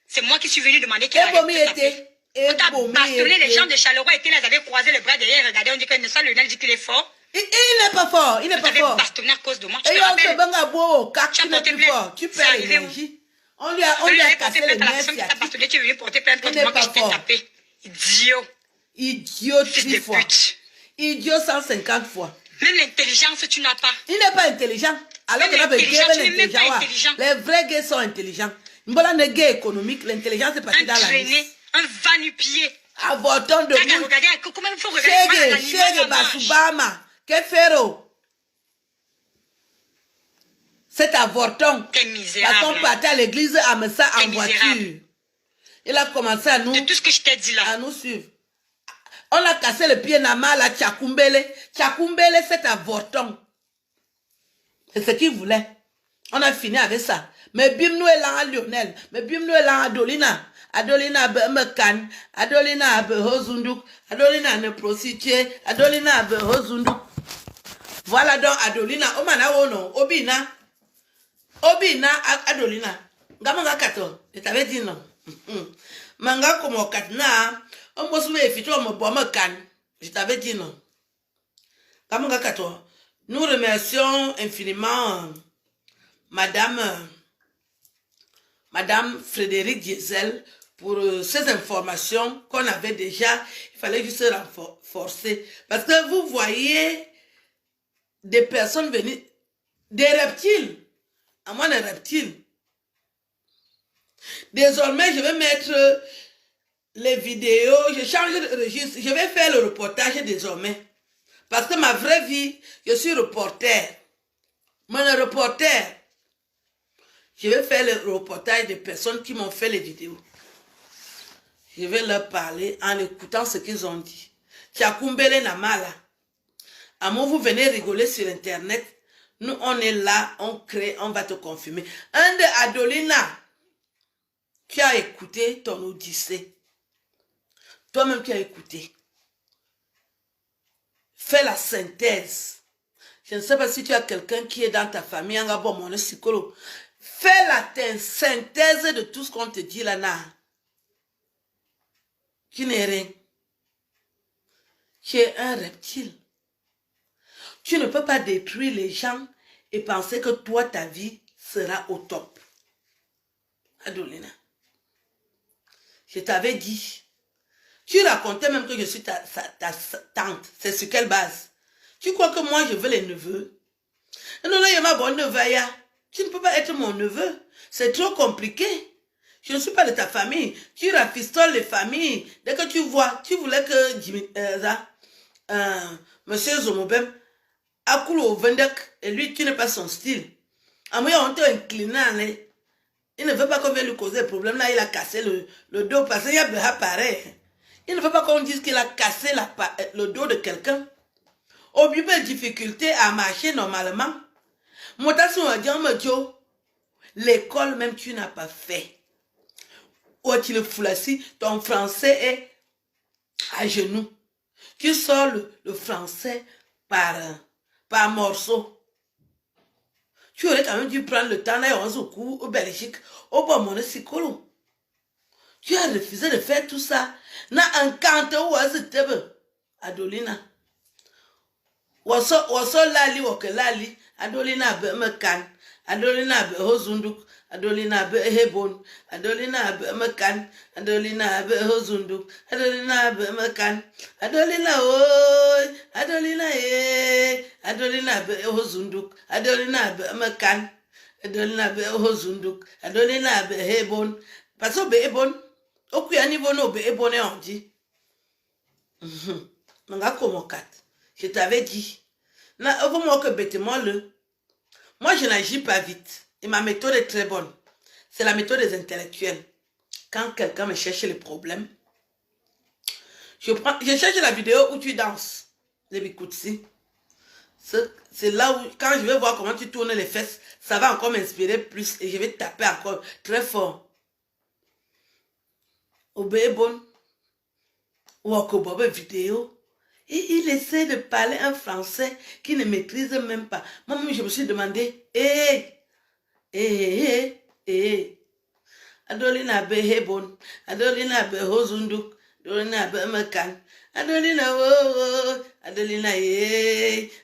B: C'est moi qui suis venu demander qu'il arrête de taper. On t'a bastonné, les gens de Charleroi étaient là, ils avaient croisé le bras derrière, regardez, on dit que Lionel dit qu'il est fort.
A: Il n'est pas fort, il n'est pas fort.
B: Bastonné à cause de moi,
A: tu te rappelles. Tu n'es plus fort, tu perds l'énergie. On lui a cassé les nerfs sciatiques.
B: Tu es venu porter plainte contre moi que je t'ai tapé. Idiot.
A: Idiot 3 fois. Idiot 150 fois.
B: Même l'intelligence, tu n'as pas.
A: Il n'est pas intelligent. Alors que l'intelligent, les vrais gays sont intelligents. Voilà les gays économiques, l'intelligence est partie dans la vie.
B: Un va-nu-pied.
A: Avorton de vous.
B: Regardez, comment il faut regarder.
A: Chege Basubama. Que faire? C'est avorton.
B: T'es misérable.
A: Parce qu'on partait à l'église à Messa en voiture. Il a commencé à nous.
B: De tout ce que je t'ai dit là.
A: À nous suivre. On a cassé le pied Nama la Tchakumbele. Tchakumbele, c'est avorton. C'est ce qu'il voulait. On a fini avec ça. Mais bim nous est là à Lionel. Mais bim nous est là à Adolina. Adolina mekan. Adolina be hozunduk. Adolina ne prostituée. Adolina be hozunduk. Voilà donc Adolina. Omana ono. Obina. Obina Adolina. Gamanga kato. Je t'avais dit non. Manga comme au katna. On me souvient effectivement me boit mekan. Je t'avais dit non. Gamanga kato. Nous remercions infiniment Madame Frédéric Diesel pour ces informations qu'on avait déjà. Il fallait juste renforcer. Parce que vous voyez des personnes venir, des reptiles, à moi des reptiles. Désormais, je vais mettre les vidéos, je change de registre, je vais faire le reportage désormais. Parce que ma vraie vie, je suis reporter. Mon reporter. Je vais faire le reportage des personnes qui m'ont fait les vidéos. Je vais leur parler en écoutant ce qu'ils ont dit. Tchakumbele Namala. Amour, vous venez rigoler sur Internet. Nous, on est là, on crée, on va te confirmer. Un de Adolina, qui a écouté ton odyssée. Toi-même qui as écouté. Fais la synthèse. Je ne sais pas si tu as quelqu'un qui est dans ta famille, un bon mon psychologue. Fais la synthèse de tout ce qu'on te dit là. Qui n'est rien. Tu es un reptile. Tu ne peux pas détruire les gens et penser que toi, ta vie sera au top. Adolina, je t'avais dit. Tu racontais même que je suis ta tante. C'est sur quelle base? Tu crois que moi, je veux les neveux? Non, non, il y a ma bonne neveu. Tu ne peux pas être mon neveu. C'est trop compliqué. Je ne suis pas de ta famille. Tu rafistoles les familles. Dès que tu vois, tu voulais que Monsieur Zomobem Akulu au Vendek, et lui, tu n'es pas son style. À moi, on t'a incliné. Il ne veut pas qu'on vienne lui causer le problème. Là, il a cassé le dos parce qu'il y a pareil. Il ne veut pas qu'on dise qu'il a cassé le dos de quelqu'un. Au but de difficulté à marcher normalement. L'école même tu n'as pas fait. Ou tu le foulassis, ton français est à genoux. Tu sors le français par morceaux. Tu aurais quand même dû prendre le temps là, au Belgique, au bon mon psychologue. Tu as refusé de faire tout ça. Na un canto ou Adolina. Waso lali woke lali. Adolina be mekan. Adolina be hozunduk. Adolina be hebon. Adolina be mekan. Adolina be hozunduk. Adolina be mekan. Adolina oi. Adolina Adolina be hozunduk. Adolina be mekan. Adolina be hozunduk. Adolina be hebon. Parce que be hebon. Au niveau no be hebon on dit. Je t'avais dit. Moi je n'agis pas vite. Et ma méthode est très bonne. C'est la méthode des intellectuels. Quand quelqu'un me cherche les problèmes, je cherche la vidéo où tu danses. Les Bikoutsi. C'est là où, quand je vais voir comment tu tournes les fesses, ça va encore m'inspirer plus et je vais taper encore très fort. Obébon. Ou encore vidéo. Et il essaie de parler un français qu'il ne maîtrise même pas. Moi-même, je me suis demandé, Adolina be hebon, Adolina be hozunduk, Adolina be mekan, Adolina wo, Adolina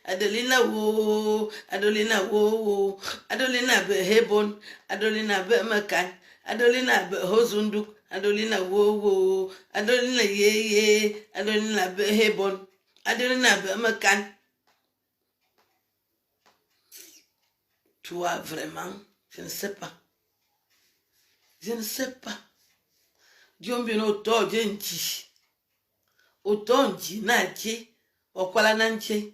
A: Adolina wo, Adolina wo, Adolina be hebon, Adolina be mekan, Adolina be hozunduk, Adolina wo, Adolina Adolina be hebon. Adolina be mekan. Toi, vraiment, je ne sais pas. Je ne sais pas. Dieu bien autant dit. Autant dit, Nadie, au quoi la nantie.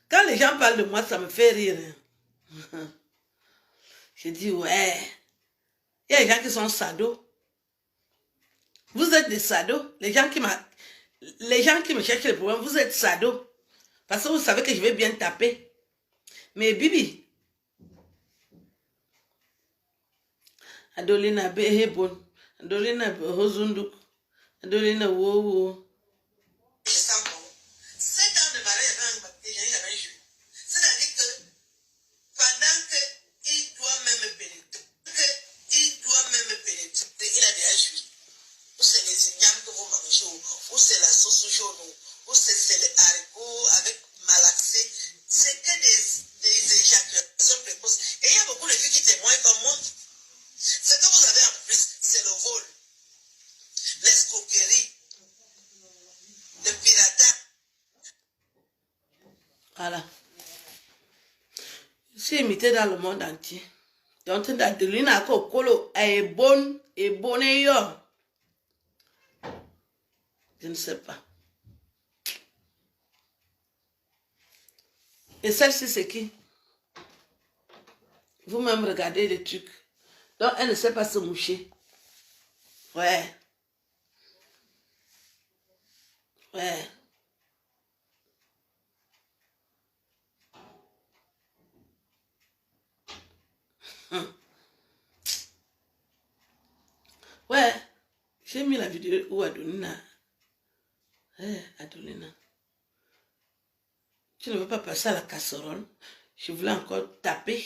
A: Quand les gens parlent de moi, ça me fait rire. Je dis, ouais. Il y a des gens qui sont sados. Vous êtes des sados. Les gens qui me cherchent les problèmes, vous êtes sados. Parce que vous savez que je vais bien taper. Mais Bibi, Adolina be hebon, Adolina be hozunduk, Adolina wo. 7 ans de mariage avec un bactérien, j'avais joué. C'est-à-dire que pendant qu'il doit même pénétrer, il a déjà joué. Ou c'est les ignames que vous mangez, ou c'est la sauce jaune, ou c'est les haricots avec malaxé. C'est que des éjaculations précoces. Et il y a beaucoup de filles qui témoignent comme moi. Ce que vous avez en plus, c'est le vol, l'escroquerie, le piratage. Voilà. Je suis imité dans le monde entier. Donc, Adelina Kokolo est bonne et bonne. Je ne sais pas. Et celle-ci, c'est qui? Vous-même regardez les trucs. Donc, elle ne sait pas se moucher. Ouais. Ouais. mis la vidéo où Adolina. Adolina. Tu ne veux pas passer à la casserole? Je voulais encore taper.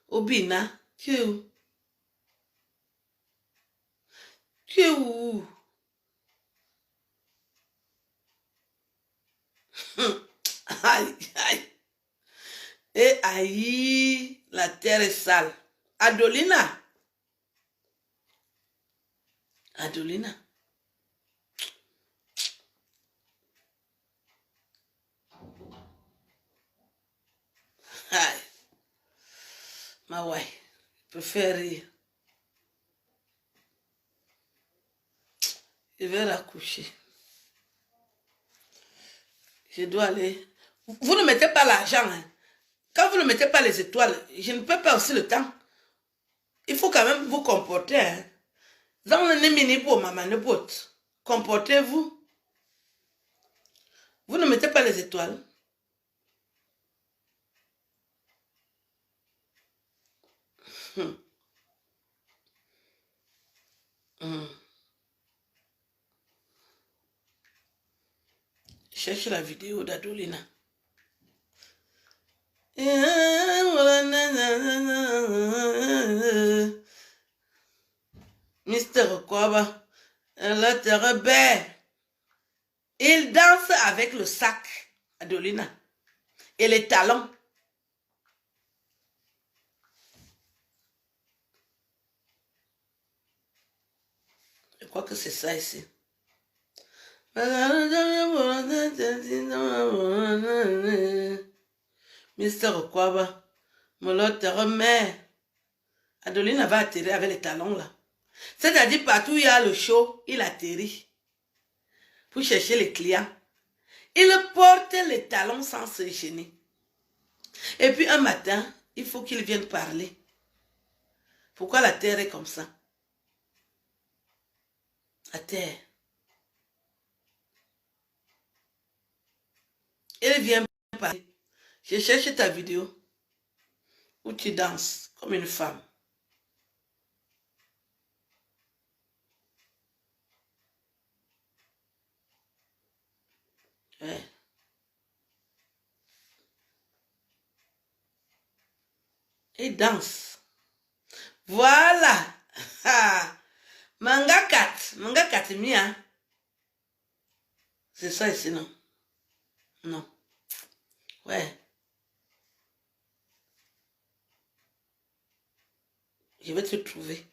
A: Obina, tu es où? Tu es où? Aïe, aïe. Et aïe, la terre est sale. Adolina. Adolina. Aïe. Ma ouais, je préfère rire. Je vais raccoucher. Je dois aller. Vous ne mettez pas l'argent. Hein. Quand vous ne mettez pas les étoiles, je ne peux pas aussi le temps. Il faut quand même vous comporter. Hein. Dans le mini pour maman ne botte. Comportez-vous. Vous ne mettez pas les étoiles. Cherche la vidéo d'Adolina. Mister Kwaba, la terre belle. Il danse avec le sac, Adolina, et les talons. Je crois que c'est ça ici. Mister Kwaba, te remet. Adolina va atterrir avec les talons là. C'est-à-dire partout où il y a le show, il atterrit. Pour chercher les clients. Il porte les talons sans se gêner. Et puis un matin, il faut qu'il vienne parler. Pourquoi la terre est comme ça? La terre. Il vient parler. Je cherche ta vidéo où tu danses comme une femme. Ouais. Et danse. Voilà. Manga kat mia. C'est ça ici, non? Non. Ouais. Je vais te trouver.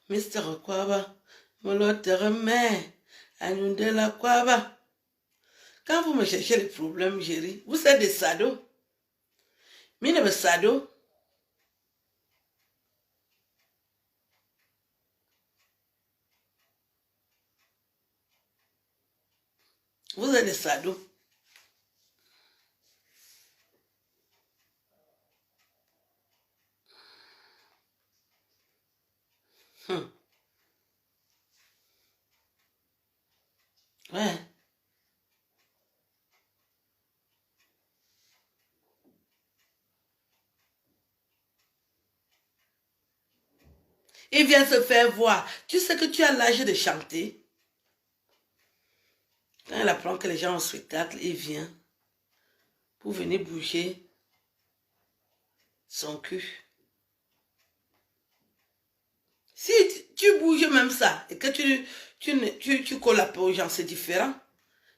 A: Mister Kwaba, te remet. Anundela Kwaba. Quand vous me cherchez les problèmes, chérie, vous êtes des sados. Mine me sado. Vous êtes des sados. Ouais. Il vient se faire voir. Tu sais que tu as l'âge de chanter. Quand il apprend que les gens ont spectacle, il vient pour venir bouger son cul. Si tu bouges même ça et que tu collabores aux gens, c'est différent.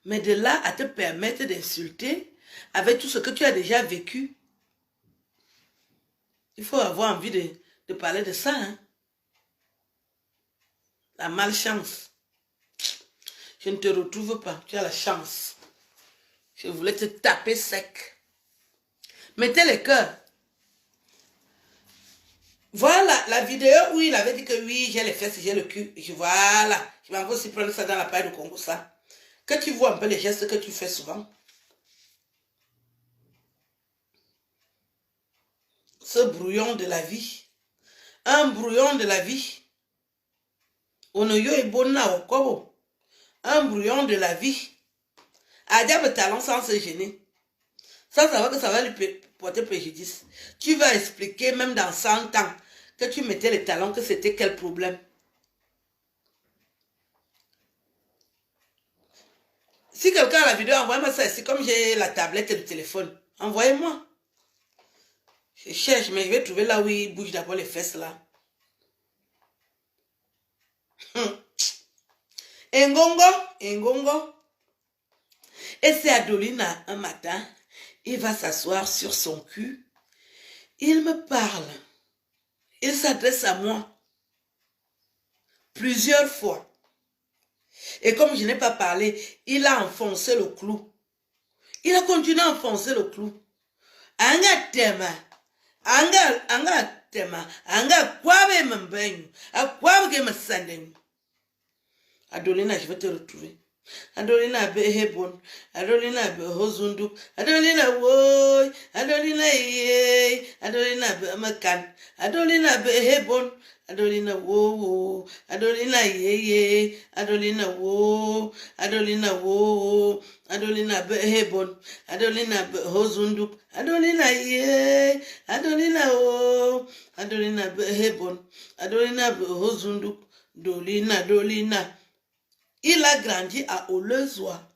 A: Mais de là à te permettre d'insulter avec tout ce que tu as déjà vécu, il faut avoir envie de parler de ça. Hein? La malchance. Je ne te retrouve pas. Tu as la chance. Je voulais te taper sec. Mettez les cœurs. Voilà la vidéo où il avait dit que oui, j'ai les fesses, j'ai le cul. Voilà. Je vais aussi prendre ça dans la paille de Congo, ça. Que tu vois un peu les gestes que tu fais souvent. Ce brouillon de la vie. Un brouillon de la vie. Onoyo et Bona au Kobo. Un brouillon de la vie. Adiable talent sans se gêner. Ça va que ça va lui porter préjudice. Tu vas expliquer même dans 100 ans que tu mettais les talons, que c'était quel problème. Si quelqu'un a la vidéo, envoyez-moi ça ici. Comme j'ai la tablette et le téléphone, envoyez-moi. Je cherche, mais je vais trouver là où il bouge d'abord les fesses là. Ngongo. Et c'est Adolina, un matin, il va s'asseoir sur son cul. Il me parle. Il s'adresse à moi. Plusieurs fois. Et comme je n'ai pas parlé, il a enfoncé le clou. Il a continué à enfoncer le clou. Anga tema. Anga kwabe mambenyu. Akwabe ke masandenyu. Adolina, je vais te retrouver. Adolina be hebon. Adolina be hozundu. Adolina woy. Adolina ye. Adolina be makan. Adolina be hebon. Adolina wo. Adolina ye. Adolina wo. Adolina wo. Adolina be hebon. Adolina be hozundu. Adolina ye. Adolina wo. Adolina be hebon. Adolina be hozundu. Dolina. Il a grandi à Olezoa.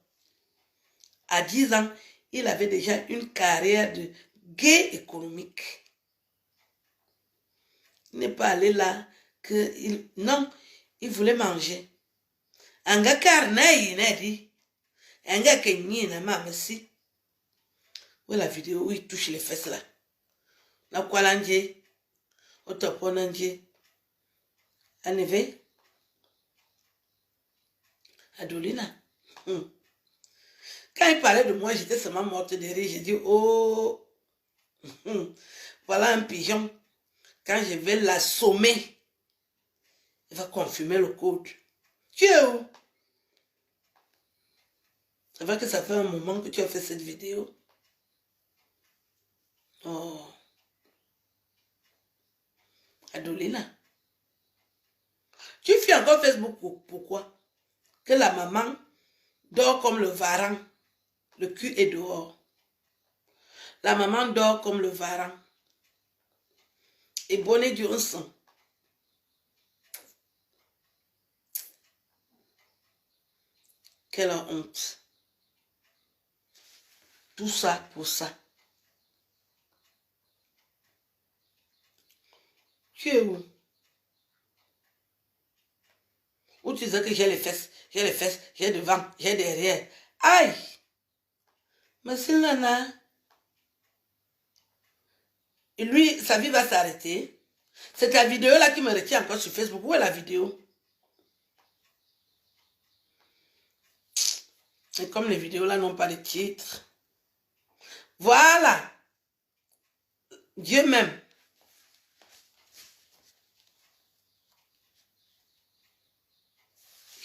A: À 10 ans, il avait déjà une carrière de gay économique. Il n'est pas allé là que... Non, il voulait manger. Anga karnaï n'a dit. Anga kenyi na mamesi. Où la vidéo où il touche les fesses là. La kwalanje. Otoponanje. Aneve. Adolina. Quand il parlait de moi, j'étais seulement morte de rire. J'ai dit, oh, voilà un pigeon. Quand je vais l'assommer, il va confirmer le code. Tu es où? C'est vrai que ça fait un moment que tu as fait cette vidéo. Oh. Adolina. Tu fais encore Facebook pourquoi? Que la maman dort comme le varan. Le cul est dehors. La maman dort comme le varan. Et bonnet du sang. Quelle honte. Tout ça pour ça. Tu es où? Où tu disais que j'ai les fesses, j'ai devant, j'ai derrière. Aïe! Mais c'est nana. Et lui, sa vie va s'arrêter. C'est ta vidéo là qui me retient encore sur Facebook. Où est la vidéo? Et comme les vidéos là n'ont pas de titre. Voilà. Dieu m'aime.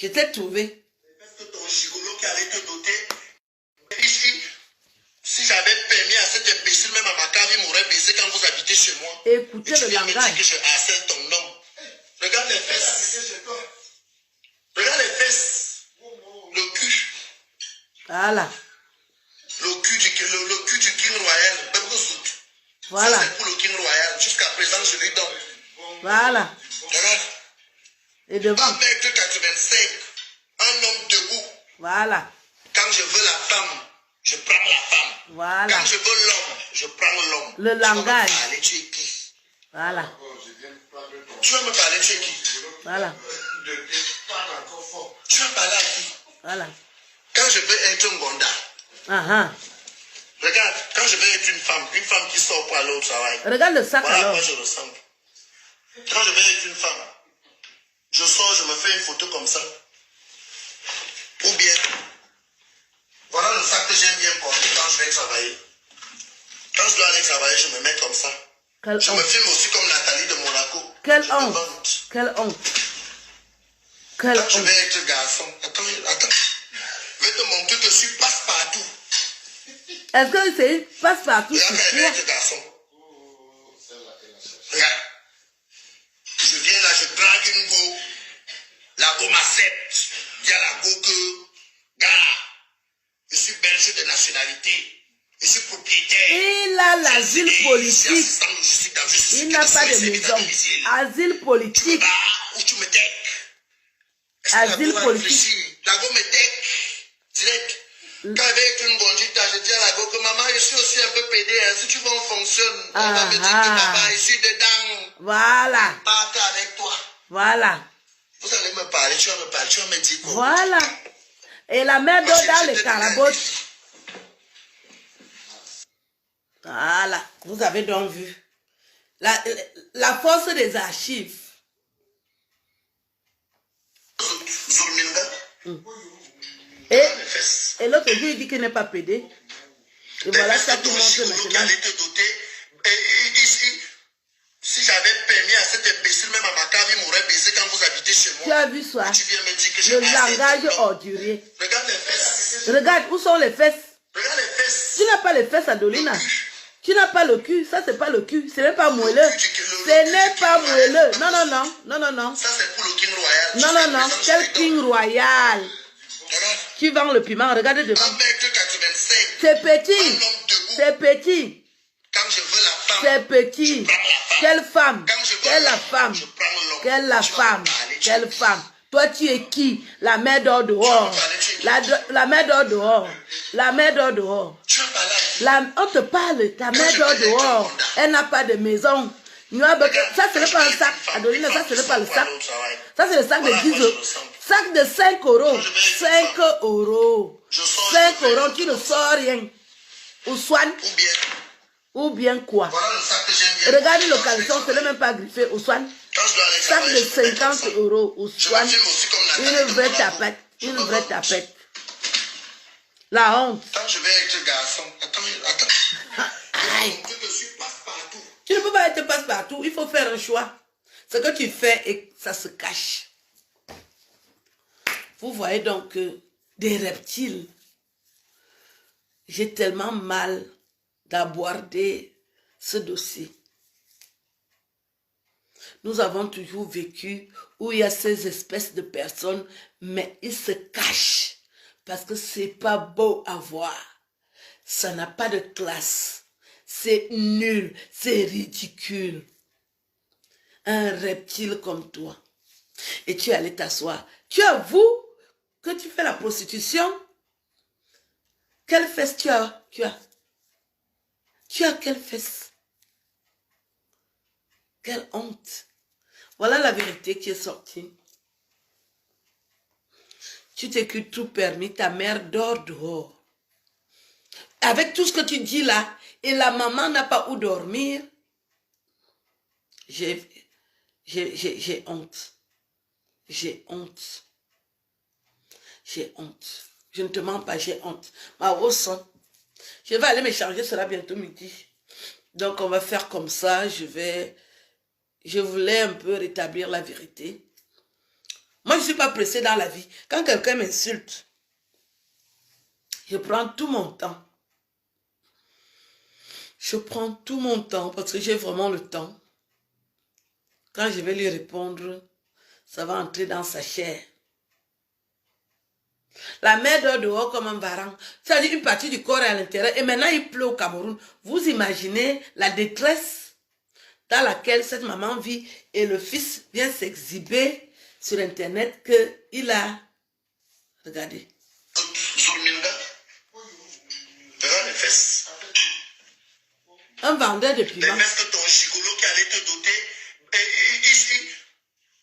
A: Je t'ai trouvé.
C: Parce que ton gigolo qui allait te doter, ici, si j'avais permis à cet imbécile, même à ma cave, il m'aurait baisé quand vous habitez chez moi.
A: Écoutez le
C: langage. Tu viens me dire que je harcèle ton homme. Regarde les fesses. Regarde les fesses. Le cul.
A: Voilà.
C: Le cul du King Royal.
A: Voilà.
C: C'est pour le King Royal. Jusqu'à présent, je lui donne.
A: Voilà.
C: Regarde.
A: Et devant.
C: 1m85. Un homme debout.
A: Voilà.
C: Quand je veux la femme, je prends la femme.
A: Voilà.
C: Quand je veux l'homme, je prends l'homme.
A: Le langage.
C: Tu es qui?
A: Voilà.
C: Tu vas me parler, tu es qui?
A: Voilà.
C: Tu vas parler à qui?
A: Voilà.
C: Quand je veux être un Gonda. Regarde, quand je veux être une femme qui sort pour aller au travail.
A: Regarde le sac
C: voilà
A: alors.
C: Moi je ressemble. Quand je veux être une femme, je sors, je me fais une photo comme ça. Ou bien, voilà le sac que j'aime bien porter quand je vais travailler. Quand je dois aller travailler, je me mets comme ça. Je me filme aussi comme Nathalie de Monaco.
A: Quelle honte. Quelle honte.
C: Quand je vais être garçon, attends. Je vais te montrer que je suis passe-partout.
A: Est-ce que c'est une passe-partout?
C: Regarde, je vais être garçon. Regarde. Je viens là, je drague une go. La go m'accepte. Il y a la go que, gars, je suis belge de nationalité. Je suis propriétaire.
A: Il a l'asile politique. Il n'a pas de maison. Asile politique.
C: Où tu me deck.
A: Asile politique.
C: La go me deck. Direct. Quand avec une bonjita, je dis à la go que maman, je suis aussi un peu pédé. Hein. Si tu veux, on fonctionne. On va me dire que papa, je suis dedans.
A: Voilà.
C: Parte avec toi.
A: Voilà.
C: Vous allez me parler, tu vas me parler, tu vas me dire quoi.
A: Voilà. Et la mère d'eau dans les carabotes. Voilà. Vous avez donc vu. La force des archives. Et l'autre jour, il dit qu'il n'est pas pédé. Et voilà ça qui montre maintenant.
C: Si j'avais permis à cet imbécile, même à ma cave, il m'aurait baisé quand vous habitez chez moi.
A: Tu as vu ça?
C: Tu viens me dire que
A: Le langage ordurier.
C: Regarde les fesses.
A: Regarde, où sont les fesses?
C: Regarde les fesses.
A: Tu n'as pas les fesses, Adolina. Tu n'as pas le cul. Ça, c'est pas le cul. Ce n'est pas moelleux. Ce n'est pas moelleux. Non, non, non. Non, non, non.
C: Ça, c'est pour le King Royal.
A: Non, non, non. Quel King Royal? Qui vend le piment? Regarde devant.
C: 1,85 m.
A: C'est petit. C'est petit.
C: Quand je veux la femme.
A: C'est petit. Quelle femme? Quelle la femme?
C: Je prends le long.
A: Quelle la femme? Quelle femme? Toi, tu es qui? La mère d'or dehors. La mère d'or dehors. La mère d'or dehors.
C: Tu vas parler.
A: On te parle. Ta mère d'or dehors. Elle n'a pas de maison. Ça, ce n'est pas un sac. Adolina, ça, ce n'est pas le sac. Ça, c'est le sac de 10 euros. Sac de 5 euros. 5 euros. 5 euros, tu ne sors rien. Ou soigne. Ou bien quoi?
C: Voilà le sac que j'aime bien.
A: Regardez le caleçon, ce n'est même pas griffé. Ou soigne. Sac de 50 euros. Ou soigne. Une vraie tapette. Une vraie tapette. La honte.
C: Quand je vais être garçon. Attends.
A: Aïe.
C: Je suis passe-partout.
A: Tu ne peux pas être passe-partout. Il faut faire un choix. Ce que tu fais, et ça se cache. Vous voyez donc que des reptiles. J'ai tellement mal d'aborder ce dossier. Nous avons toujours vécu où il y a ces espèces de personnes, mais ils se cachent parce que c'est pas beau à voir. Ça n'a pas de classe. C'est nul, c'est ridicule. Un reptile comme toi. Et tu es allé t'asseoir. Tu avoues que tu fais la prostitution. Quelle fesse tu as? Tu as quelle fesse? Quelle honte. Voilà la vérité qui est sortie. Tu t'es cru tout permis, ta mère dort dehors. Avec tout ce que tu dis là, et la maman n'a pas où dormir, j'ai honte. J'ai honte. J'ai honte. Je ne te mens pas, j'ai honte. Ma ressent. Je vais aller me changer, cela bientôt midi. Donc, on va faire comme ça. Je voulais un peu rétablir la vérité. Moi, je ne suis pas pressée dans la vie. Quand quelqu'un m'insulte, je prends tout mon temps. Je prends tout mon temps parce que j'ai vraiment le temps. Quand je vais lui répondre, ça va entrer dans sa chair. La mer dort dehors comme un varan. C'est-à-dire une partie du corps est à l'intérieur. Et maintenant, il pleut au Cameroun. Vous imaginez la détresse dans laquelle cette maman vit et le fils vient s'exhiber sur Internet qu'il a... Regardez.
C: Regarde les fesses.
A: Un vendeur de piment.
C: Les fesses que ton gigolo qui allait te doter. Et ici,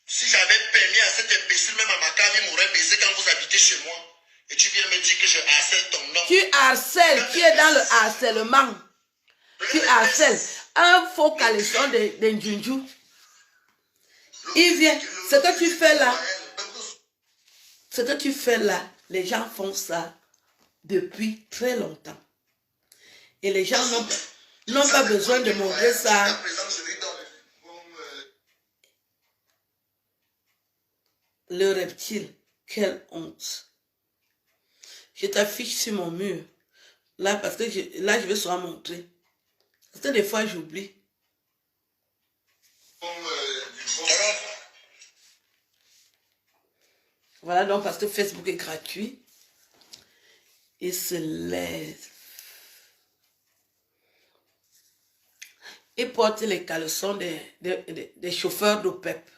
C: si j'avais permis à cet imbécile, même à ma cave, il m'aurait baisé quand vous habitez chez moi. Et tu viens me dire que je harcèle ton nom.
A: Tu harcèles, tu es dans le harcèlement. Tu harcèles. Un faux caleçon de Njunju. Il vient. Ce que tu fais là, les gens font ça depuis très longtemps. Et les gens n'ont pas besoin de montrer ça. Le reptile, quelle honte. Je t'affiche sur mon mur. Là, parce que je vais souvent montrer. Parce que des fois, j'oublie. Voilà donc parce que Facebook est gratuit. Il se lève. Ils portent les caleçons des chauffeurs d'OPEP.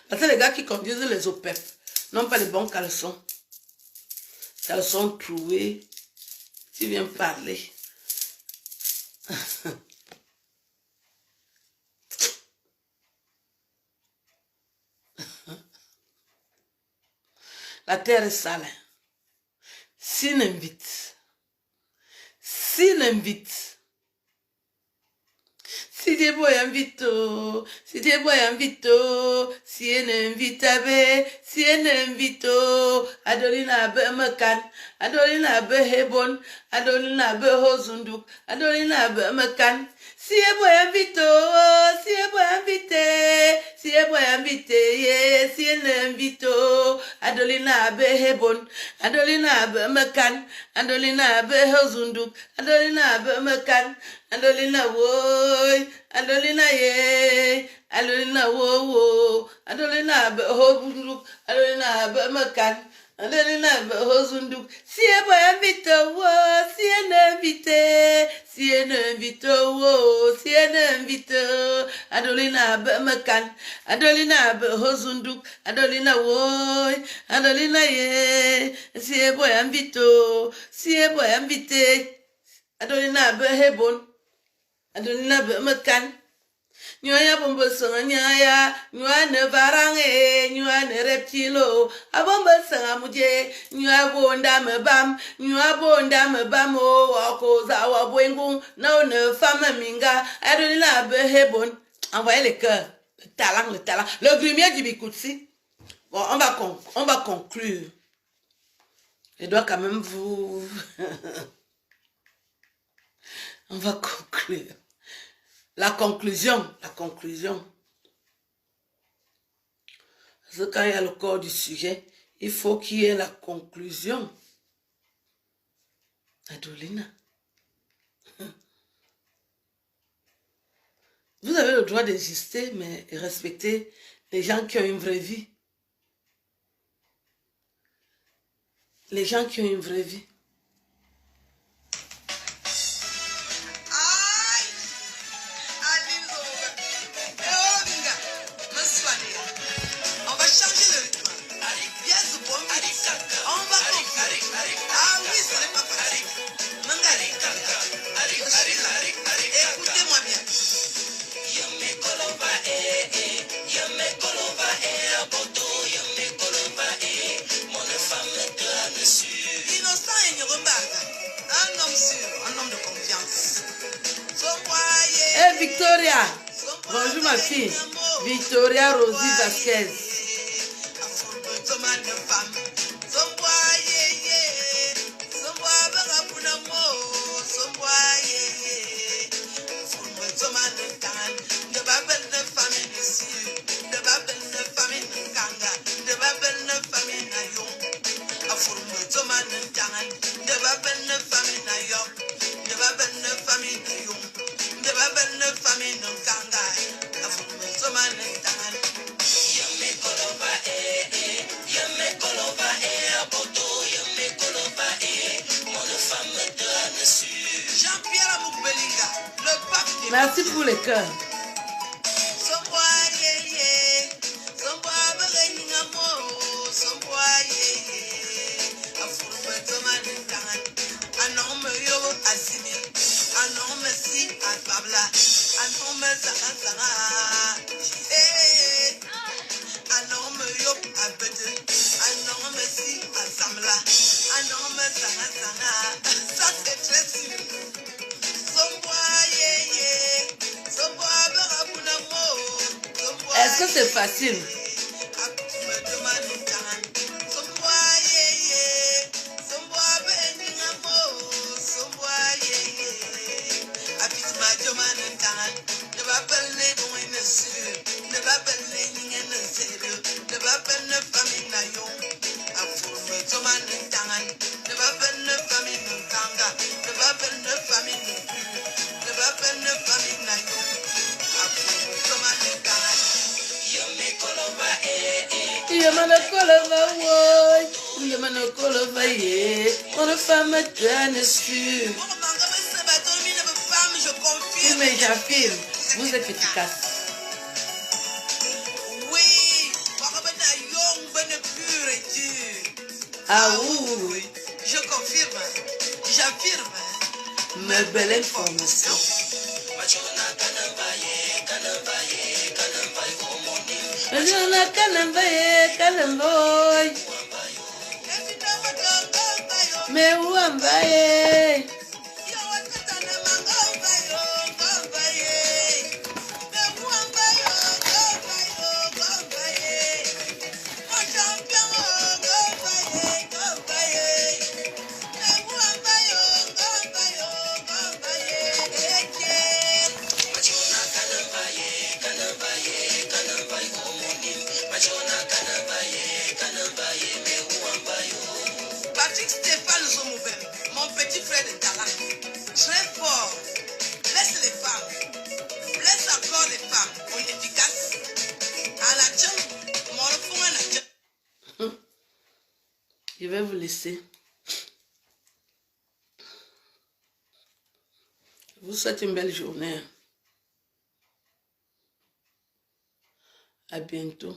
A: Parce que les gars qui conduisent les OPEP n'ont pas les bons caleçons. Caleçons troués. Tu viens parler. La terre est sale. S'il invite. Si Dieu invite, si Dieu invite, si elle invite si elle invite, Adolina be mekan, Adolina be hebon, Adolina be hozunduk, Adolina be mekan. Si elle invite, si elle invite, si elle invite, si elle invite, Adolina be hebon, Adolina be mekan, Adolina be hozunduk, Adolina be mekan. Adolina woy, Adolina ye, Adolina wo, Adolina be hozunduk, Adolina be mekan, Adolina be hozunduk. Si elle invite wo, si elle invite, si elle invite wo, si elle invite, Adolina be mekan, Adolina be hozunduk, Adolina woy, Adolina ye, si elle invite, si elle invite, Adolina be hebon. Adolina be mekan. Nyoya bombo songa nyaya, nyoya ne varange, nyoya ne reptilo. Abombo songa muje, nyoya bonda me bam o wako wa boingung, na ne femme minga. Adolina be hebon. Envoyez les cœurs, le talent. Le grumier du Bikoutsi. Bon, on va conclure. Je dois quand même vous... On va conclure. La conclusion. Parce que quand il y a le corps du sujet, il faut qu'il y ait la conclusion. Adolina. Vous avez le droit d'exister, mais respectez les gens qui ont une vraie vie. Les gens qui ont une vraie vie. Victoria, bonjour ma fille. Victoria Rosie Vasquez. Merci pour les cœurs. Est-ce que c'est facile? mais j'affirme, vous êtes efficace.
D: Oui, pur et dur.
A: Ah oui,
D: Je confirme, j'affirme.
A: mais belle information. Ajona kanambaye, kanamboy. Me uambaye.
D: Patrick Stéphane Zomouben, mon petit frère de Dala, très fort, blesse les femmes, blesse encore les femmes, on est efficace. À la tchon, mon enfant à la tchon.
A: Je vais vous laisser. Je vous souhaite une belle journée. À bientôt.